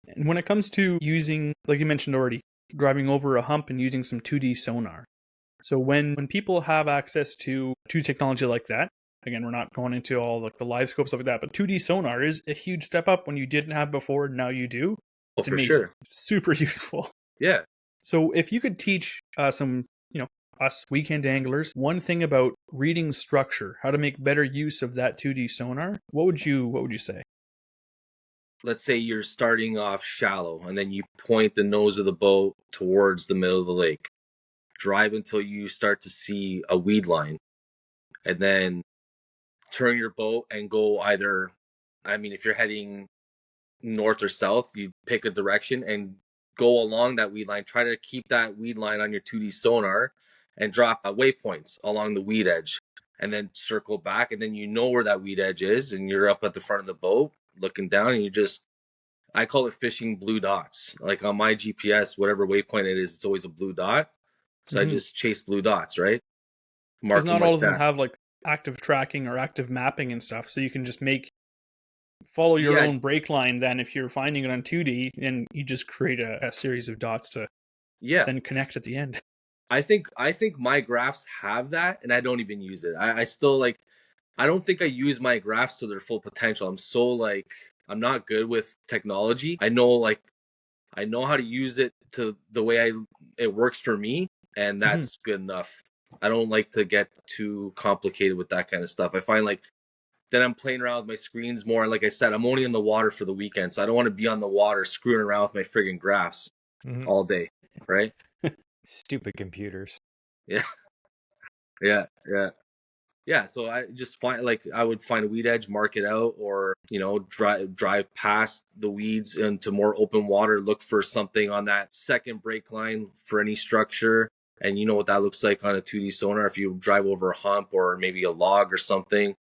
And when it comes to using, like you mentioned already, driving over a hump and using some 2D sonar. So when people have access to technology like that, again, we're not going into all like the live scope stuff like that, but 2D sonar is a huge step up when you didn't have before, and now you do.
Oh,
It's
for
amazing.
sure.
Super useful.
Yeah.
So if you could teach some, us weekend anglers, one thing about reading structure, how to make better use of that 2D sonar, what would you say?
Let's say you're starting off shallow and then you point the nose of the boat towards the middle of the lake. Drive until you start to see a weed line, and then turn your boat and go either, if you're heading north or south, you pick a direction and go along that weed line. Try to keep that weed line on your 2D sonar and drop waypoints along the weed edge, and then circle back, and then you know where that weed edge is, and you're up at the front of the boat looking down, and I call it fishing blue dots. Like on my GPS, whatever waypoint it is, it's always a blue dot. So I just chase blue dots, right?
Because not all of them
that.
have like active tracking or active mapping and stuff, so you can just follow your own break line. Then if you're finding it on 2D, and you just create a series of dots to then connect at the end.
I think my graphs have that, and I don't even use it. I still I don't think I use my graphs to their full potential. I'm not good with technology. I know how to use it to the way it works for me, and that's good enough. I don't like to get too complicated with that kind of stuff. I find then I'm playing around with my screens more. And like I said, I'm only in the water for the weekend, so I don't want to be on the water screwing around with my friggin' graphs all day, right?
Stupid computers.
Yeah. So I just I would find a weed edge, mark it out, or drive past the weeds into more open water, look for something on that second break line for any structure, and you know what that looks like on a 2D sonar. If you drive over a hump or maybe a log or something,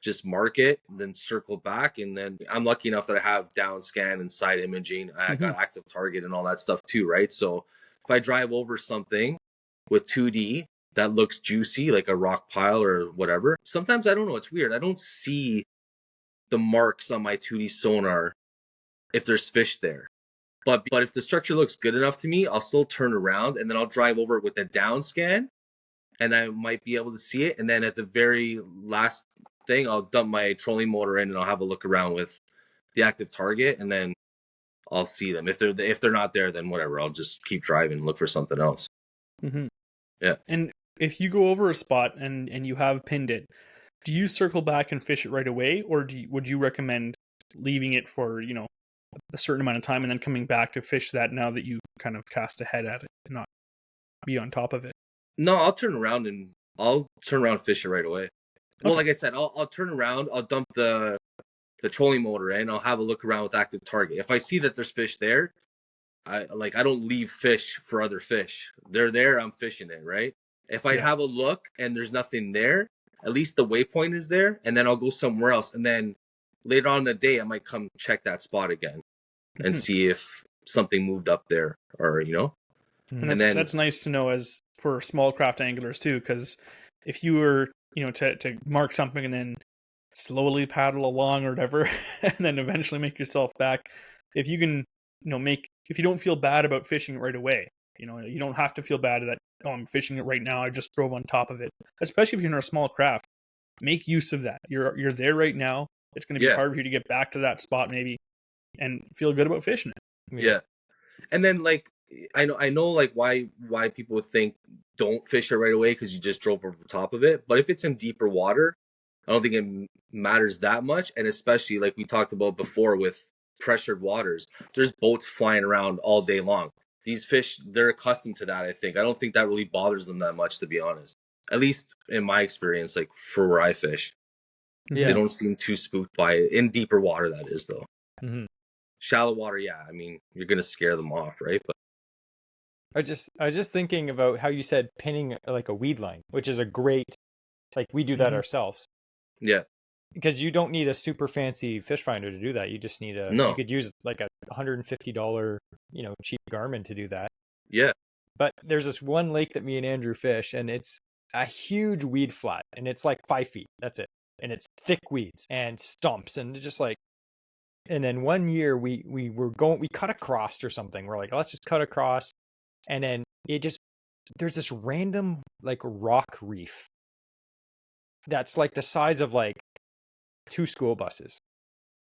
just mark it and then circle back. And then I'm lucky enough that I have down scan and side imaging. I got active target and all that stuff too, right? So if I drive over something with 2D that looks juicy, like a rock pile or whatever, sometimes I don't know, it's weird, I don't see the marks on my 2D sonar if there's fish there. But if the structure looks good enough to me, I'll still turn around and then I'll drive over it with a down scan, and I might be able to see it. And then at the very last thing, I'll dump my trolling motor in and I'll have a look around with the active target, and then I'll see them. If they're not there, then whatever, I'll just keep driving and look for something else. Yeah.
And if you go over a spot and you have pinned it, do you circle back and fish it right away, or would you recommend leaving it for a certain amount of time and then coming back to fish that now that you kind of cast ahead at it and not be on top of it?
No, I'll turn around and fish it right away. Well, like I said, I'll turn around, I'll dump the trolling motor in, I'll have a look around with active target. If I see that there's fish there, I don't leave fish for other fish. They're there, I'm fishing it, right? If I have a look and there's nothing there, at least the waypoint is there, and then I'll go somewhere else. And then later on in the day, I might come check that spot again and see if something moved up there, or
And that's nice to know as for small craft anglers too, because if you were to mark something and then slowly paddle along or whatever, and then eventually make yourself back, if you can if you don't feel bad about fishing it right away, you don't have to feel bad that, oh, I'm fishing it right now, I just drove on top of it. Especially if you're in a small craft, make use of that. You're there right now. It's going to be hard for you to get back to that spot maybe and feel good about fishing it.
Yeah. And then I know why people would think don't fish it right away because you just drove over the top of it. But if it's in deeper water, I don't think it matters that much. And especially like we talked about before with pressured waters, there's boats flying around all day long. These fish, they're accustomed to that, I think. I don't think that really bothers them that much, to be honest. At least in my experience, like for where I fish. Yeah. They don't seem too spooked by it. In deeper water, that is, though. Shallow water, you're going to scare them off, right? But
I was just thinking about how you said pinning like a weed line, which is a great, we do that ourselves.
Yeah.
because you don't need a super fancy fish finder to do that. You just need you
No.
could use like a $150, cheap Garmin to do that.
Yeah.
But there's this one lake that me and Andrew fish, and it's a huge weed flat, and it's like 5 feet. That's it. And it's thick weeds and stumps, and it's just like. And then one year we cut across or something. We're like, let's just cut across, and then there's this random like rock reef that's like the size of like 2 school buses.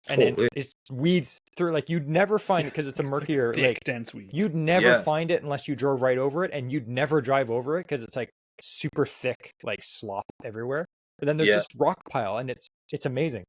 And then it's weeds through, like you'd never find it because it's a murkier,
like thick, dense weeds.
You'd never find it unless you drove right over it, and you'd never drive over it because it's like super thick, like slop everywhere. But then there's this rock pile, and it's amazing.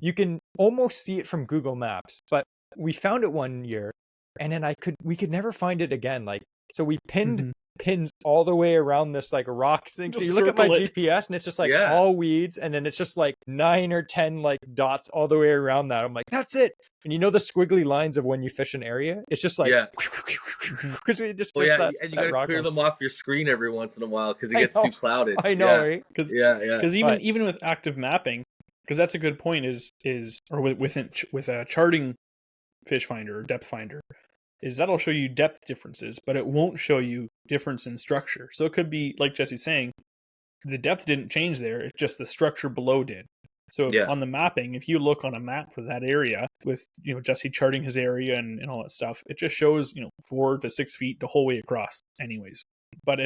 You can almost see it from Google Maps, but we found it one year, and then we could never find it again. Like, so we pinned pins all the way around this like rock thing. So you look at my GPS, and it's just like all weeds, and then it's just like 9 or 10 like dots all the way around that. I'm like, that's it. And you know the squiggly lines of when you fish an area? It's just like because we just fished that.
And you gotta clear them off your screen every once in a while because it gets too clouded.
I know, right?
Because even with active mapping, because that's a good point, with a charting fish finder or depth finder, is that'll show you depth differences, but it won't show you difference in structure. So it could be, like Jesse's saying, the depth didn't change there, it's just the structure below did. So on the mapping, if you look on a map for that area with, Jesse charting his area and all that stuff, it just shows, 4 to 6 feet the whole way across anyways. But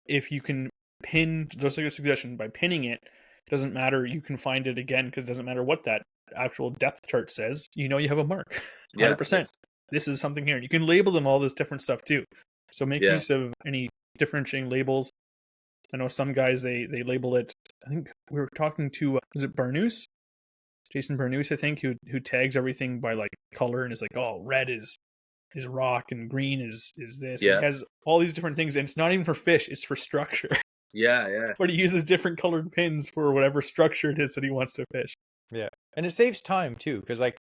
if you can pin, just like a suggestion, by pinning it, doesn't matter, you can find it again because it doesn't matter what that actual depth chart says. You have a mark. 100%. This is something here. You can label them all this different stuff too. So make use of any differentiating labels. I know some guys, they label it. I think we were talking to, is it Barnoose? Jason Barnoose, I think, who tags everything by like color and is like, oh, red is rock and green is this. Yeah. He has all these different things, and it's not even for fish, it's for structure.
Yeah.
But he uses different colored pins for whatever structure it is that he wants to fish.
Yeah. And it saves time too, because like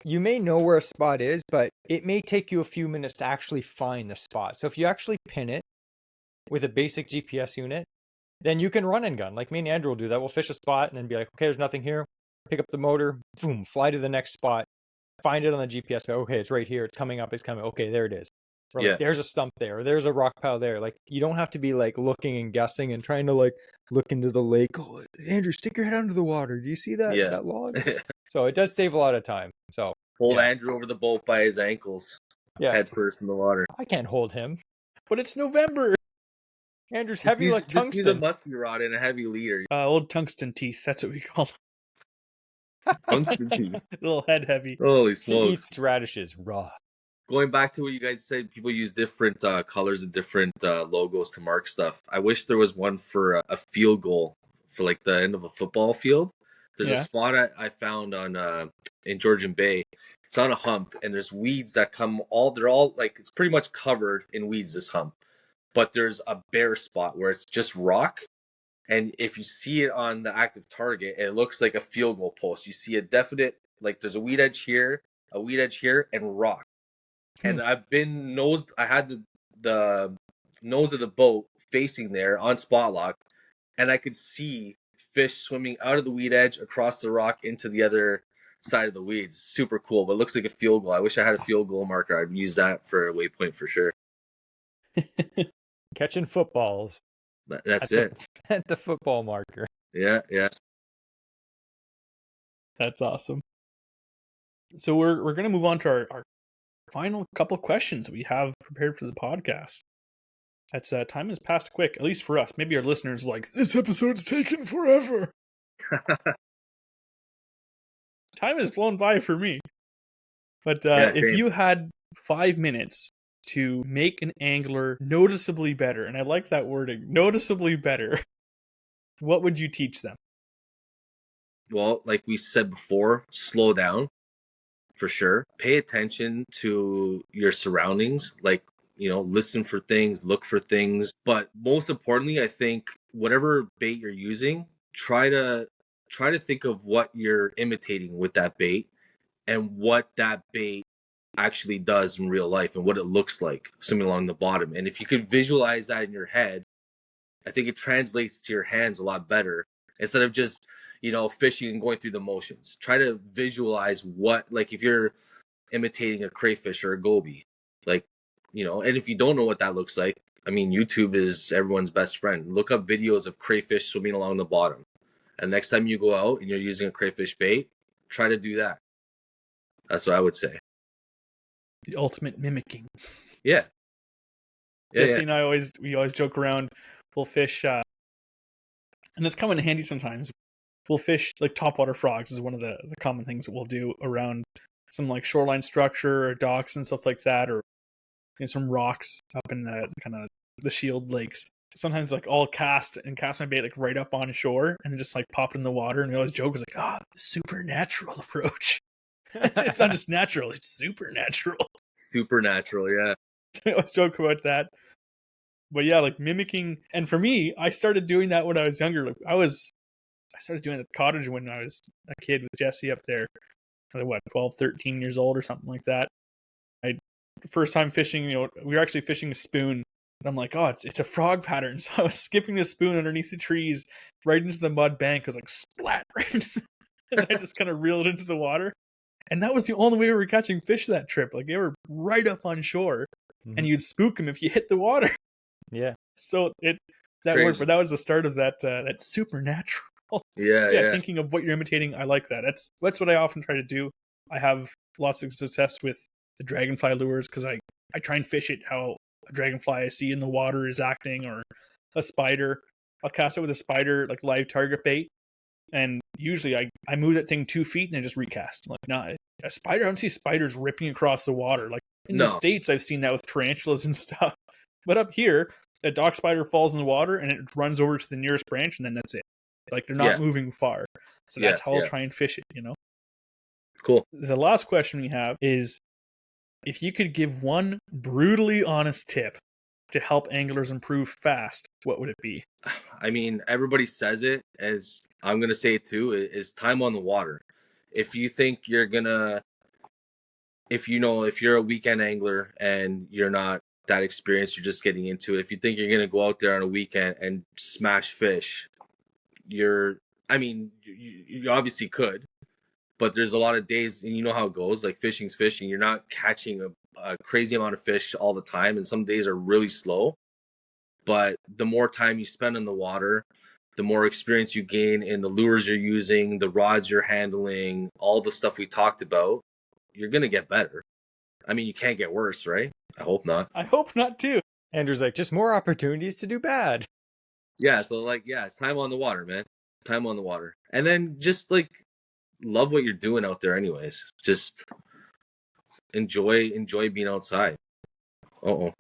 you may know where a spot is, but it may take you a few minutes to actually find the spot. So if you actually pin it with a basic GPS unit, then you can run and gun. Like me and Andrew will do that. We'll fish a spot and then be like, okay, there's nothing here. Pick up the motor, boom, fly to the next spot, find it on the GPS. Okay, it's right here. It's coming up. It's coming. Okay, there it is. Or like, there's a stump there. Or there's a rock pile there. Like you don't have to be like looking and guessing and trying to like look into the lake. Oh, Andrew, stick your head under the water. Do you see that? That log? So it does save a lot of time. So
hold Andrew over the boat by his ankles. Head first in the water.
I can't hold him.
But it's November.
Andrew's heavy like tungsten.
Just use a musky rod and a heavy leader.
Old tungsten teeth. That's what we call them.
Tungsten teeth.
A little head heavy.
Holy smokes.
He eats radishes raw.
Going back to what you guys said, people use different colors and different logos to mark stuff. I wish there was one for a field goal for like the end of a football field. There's a spot I found on in Georgian Bay. It's on a hump, and there's weeds that come they're all like, it's pretty much covered in weeds, this hump. But there's a bare spot where it's just rock. And if you see it on the active target, it looks like a field goal post. You see a definite, like there's a weed edge here, and rock. And I had the nose of the boat facing there on spot lock, and I could see fish swimming out of the weed edge across the rock into the other side of the weeds. Super cool, but it looks like a field goal. I wish I had a field goal marker. I'd use that for a waypoint for sure.
Catching footballs.
That's it.
At the football marker.
Yeah.
That's awesome. So we're going to move on to our final couple questions we have prepared for the podcast. That's time has passed quick, at least for us. Maybe our listeners are like, this episode's taken forever. Time has flown by for me. But if you had 5 minutes to make an angler noticeably better, and I like that wording, noticeably better, what would you teach them?
Well, like we said before, slow down, for sure. Pay attention to your surroundings, like, listen for things, look for things. But most importantly, I think whatever bait you're using, try to think of what you're imitating with that bait and what that bait actually does in real life and what it looks like swimming along the bottom. And if you can visualize that in your head, I think it translates to your hands a lot better instead of just fishing and going through the motions. Try to visualize what, like if you're imitating a crayfish or a goby, like, and if you don't know what that looks like, I mean, YouTube is everyone's best friend. Look up videos of crayfish swimming along the bottom. And next time you go out and you're using a crayfish bait, try to do that. That's what I would say.
The ultimate mimicking.
Yeah.
Jesse and I always joke around. We'll fish, and it's come in handy sometimes. We'll fish like topwater frogs is one of the common things that we'll do around some like shoreline structure or docks and stuff like that, or some rocks up in the kind of the shield lakes. Sometimes like I'll cast my bait like right up on shore and just like pop it in the water, and we always joke, it's like, the supernatural approach. It's not just natural, it's supernatural.
Supernatural, yeah.
I always joke about that. But yeah, like mimicking, and for me, I started doing that when I was younger. Like I started doing it at the cottage when I was a kid with Jesse up there. What, 12, 13 years old or something like that. First time fishing, we were actually fishing a spoon. And I'm like, it's a frog pattern. So I was skipping the spoon underneath the trees right into the mud bank. I was like, splat, right? And I just kind of reeled it into the water. And that was the only way we were catching fish that trip. Like they were right up on shore, and you'd spook them if you hit the water.
Yeah.
So that
Crazy.
worked, but that was the start of that supernatural.
Yeah,
So
yeah.
Thinking of what you're imitating, I like that. That's what I often try to do. I have lots of success with the dragonfly lures because I try and fish it how a dragonfly I see in the water is acting, or a spider. I'll cast it with a spider, like live target bait. And usually I move that thing 2 feet and I just recast. I'm like, nah, a spider, I don't see spiders ripping across the water. Like in the States, I've seen that with tarantulas and stuff. But up here, a dock spider falls in the water and it runs over to the nearest branch, and then that's it. Like they're not moving far. So that's how I'll try and fish it,
Cool.
The last question we have is, if you could give one brutally honest tip to help anglers improve fast, what would it be?
I mean, everybody says it, as I'm going to say it too, is time on the water. If you think you're going to, if you're a weekend angler and you're not that experienced, you're just getting into it. If you think you're going to go out there on a weekend and smash fish, you obviously could, but there's a lot of days, and you know how it goes, like fishing's fishing. You're not catching a crazy amount of fish all the time, and some days are really slow. But the more time you spend in the water, the more experience you gain in the lures you're using, the rods you're handling, all the stuff we talked about, you're going to get better. I mean, you can't get worse, right? I hope not.
I hope not too.
Andrew's like, just more opportunities to do bad.
Yeah, so time on the water, man. Time on the water. And then just like love what you're doing out there anyways. Just enjoy being outside. Am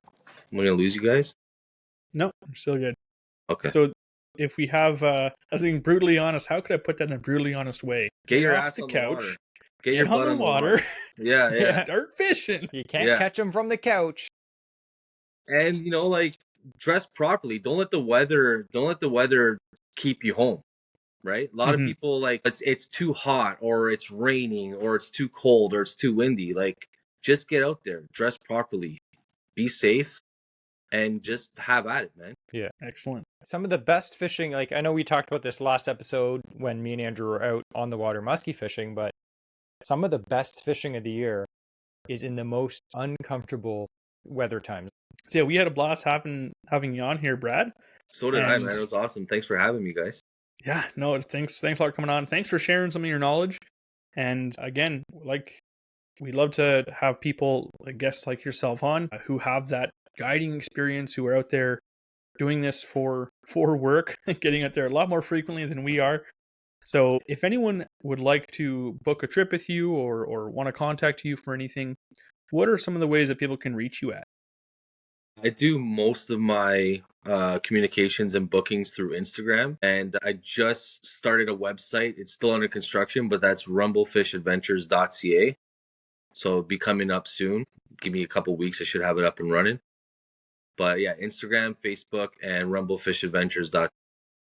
I going to lose you guys?
No, I'm still good.
Okay.
So if we have, I think brutally honest, how could I put that in a brutally honest way?
Get your
off
ass
the
on
couch.
The water. Get your butt
on the water.
Yeah.
Start fishing.
You can't catch them from the couch.
And dress properly. Don't let the weather keep you home. Right? A lot of people, like, it's too hot, or it's raining, or it's too cold, or it's too windy. Like, just get out there, dress properly, be safe, and just have at it, man.
Yeah.
Excellent.
Some of the best fishing, like I know we talked about this last episode when me and Andrew were out on the water muskie fishing, but some of the best fishing of the year is in the most uncomfortable weather times.
So yeah, we had a blast having you on here, Brad.
So did I, man. It was awesome. Thanks for having me, guys.
Yeah, no, thanks a lot for coming on. Thanks for sharing some of your knowledge. And again, like, we love to have people, guests like yourself on, who have that guiding experience, who are out there doing this for work, getting out there a lot more frequently than we are. So if anyone would like to book a trip with you, or want to contact you for anything, what are some of the ways that people can reach you at?
I do most of my communications and bookings through Instagram, and I just started a website. It's still under construction, but that's rumblefishadventures.ca. So it'll be coming up soon. Give me a couple weeks, I should have it up and running. But yeah, Instagram, Facebook, and rumblefishadventures.ca.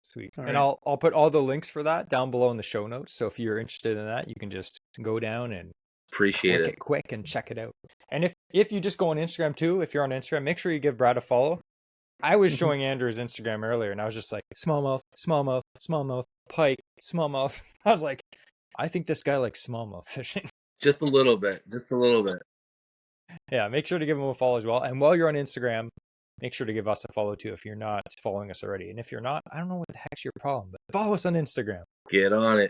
Sweet.
All
and
right.
I'll put all the links for that down below in the show notes. So if you're interested in that, you can just go down and
Appreciate
click
it.
it quick and check it out. And if you just go on Instagram too, if you're on Instagram, make sure you give Brad a follow. I was showing Andrew his Instagram earlier, and I was just like, smallmouth, smallmouth, smallmouth. pike, smallmouth. I was like, I think this guy likes smallmouth fishing.
Just a little bit. Just a little bit.
Yeah, make sure to give him a follow as well. And while you're on Instagram, make sure to give us a follow too if you're not following us already. And if you're not, I don't know what the heck's your problem, but follow us on Instagram.
Get on it.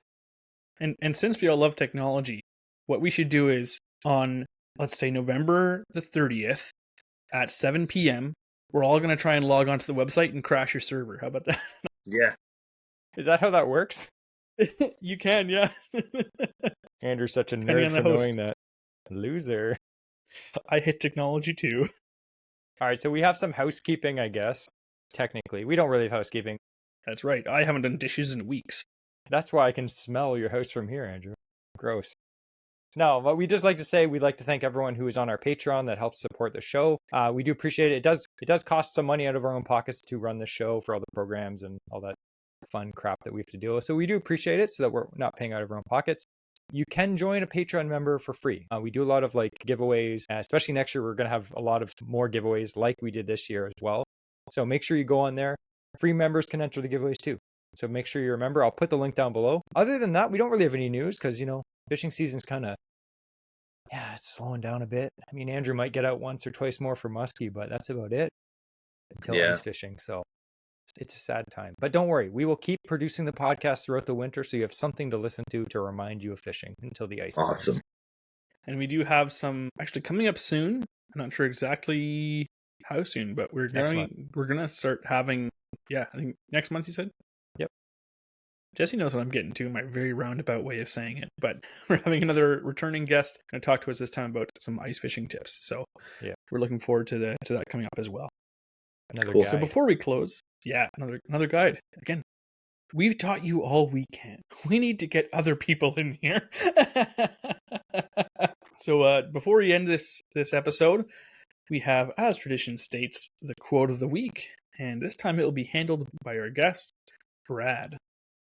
And since we all love technology, what we should do is on, let's say, November the 30th at 7 p.m., we're all going to try and log onto the website and crash your server. How about that?
Yeah.
Is that how that works?
You can, yeah.
Andrew's such a
Depending
nerd
on the
for
host.
knowing that. Loser.
I hit technology too.
All right, so we have some housekeeping, I guess. Technically, we don't really have housekeeping.
That's right. I haven't done dishes in weeks.
That's why I can smell your house from here, Andrew. Gross. No, but we just like to say we'd like to thank everyone who is on our Patreon that helps support the show. We do appreciate it. It does cost some money out of our own pockets to run the show for all the programs and all that fun crap that we have to deal with. So we do appreciate it so that we're not paying out of our own pockets. You can join a Patreon member for free. We do a lot of like giveaways, especially next year. We're going to have a lot of more giveaways like we did this year as well. So make sure you go on there. Free members can enter the giveaways too. So make sure you remember. I'll put the link down below. Other than that, we don't really have any news because, fishing season's kind of, it's slowing down a bit. I mean, Andrew might get out once or twice more for muskie, but that's about it until ice fishing. So it's a sad time. But don't worry. We will keep producing the podcast throughout the winter so you have something to listen to remind you of fishing until the ice
Awesome.
comes.
And we do have some actually coming up soon. I'm not sure exactly how soon, but we're gonna start having, I think next month you said?
Yep.
Jesse knows what I'm getting to, my very roundabout way of saying it. But we're having another returning guest going to talk to us this time about some ice fishing tips. So we're looking forward to that coming up as well.
Another
Cool.
guy.
So before we close, another guide. Again, we've taught you all we can. We need to get other people in here. So before we end this episode, we have, as tradition states, the quote of the week. And this time it will be handled by our guest, Brad.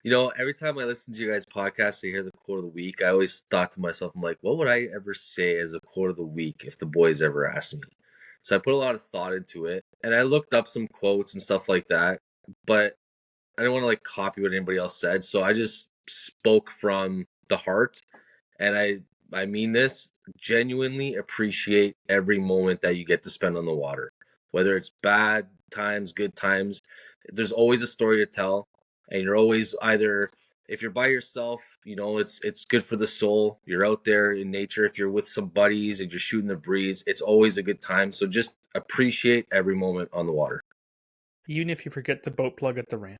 Every time I listen to you guys' podcast, I hear the quote of the week. I always thought to myself, I'm like, what would I ever say as a quote of the week if the boys ever asked me? So I put a lot of thought into it, and I looked up some quotes and stuff like that, but I didn't want to copy what anybody else said. So I just spoke from the heart, and I mean this, genuinely appreciate every moment that you get to spend on the water, whether it's bad times, good times. There's always a story to tell. And you're always either, if you're by yourself, it's good for the soul. You're out there in nature. If you're with some buddies and you're shooting the breeze, it's always a good time. So just appreciate every moment on the water.
Even if you forget the boat plug at the ramp.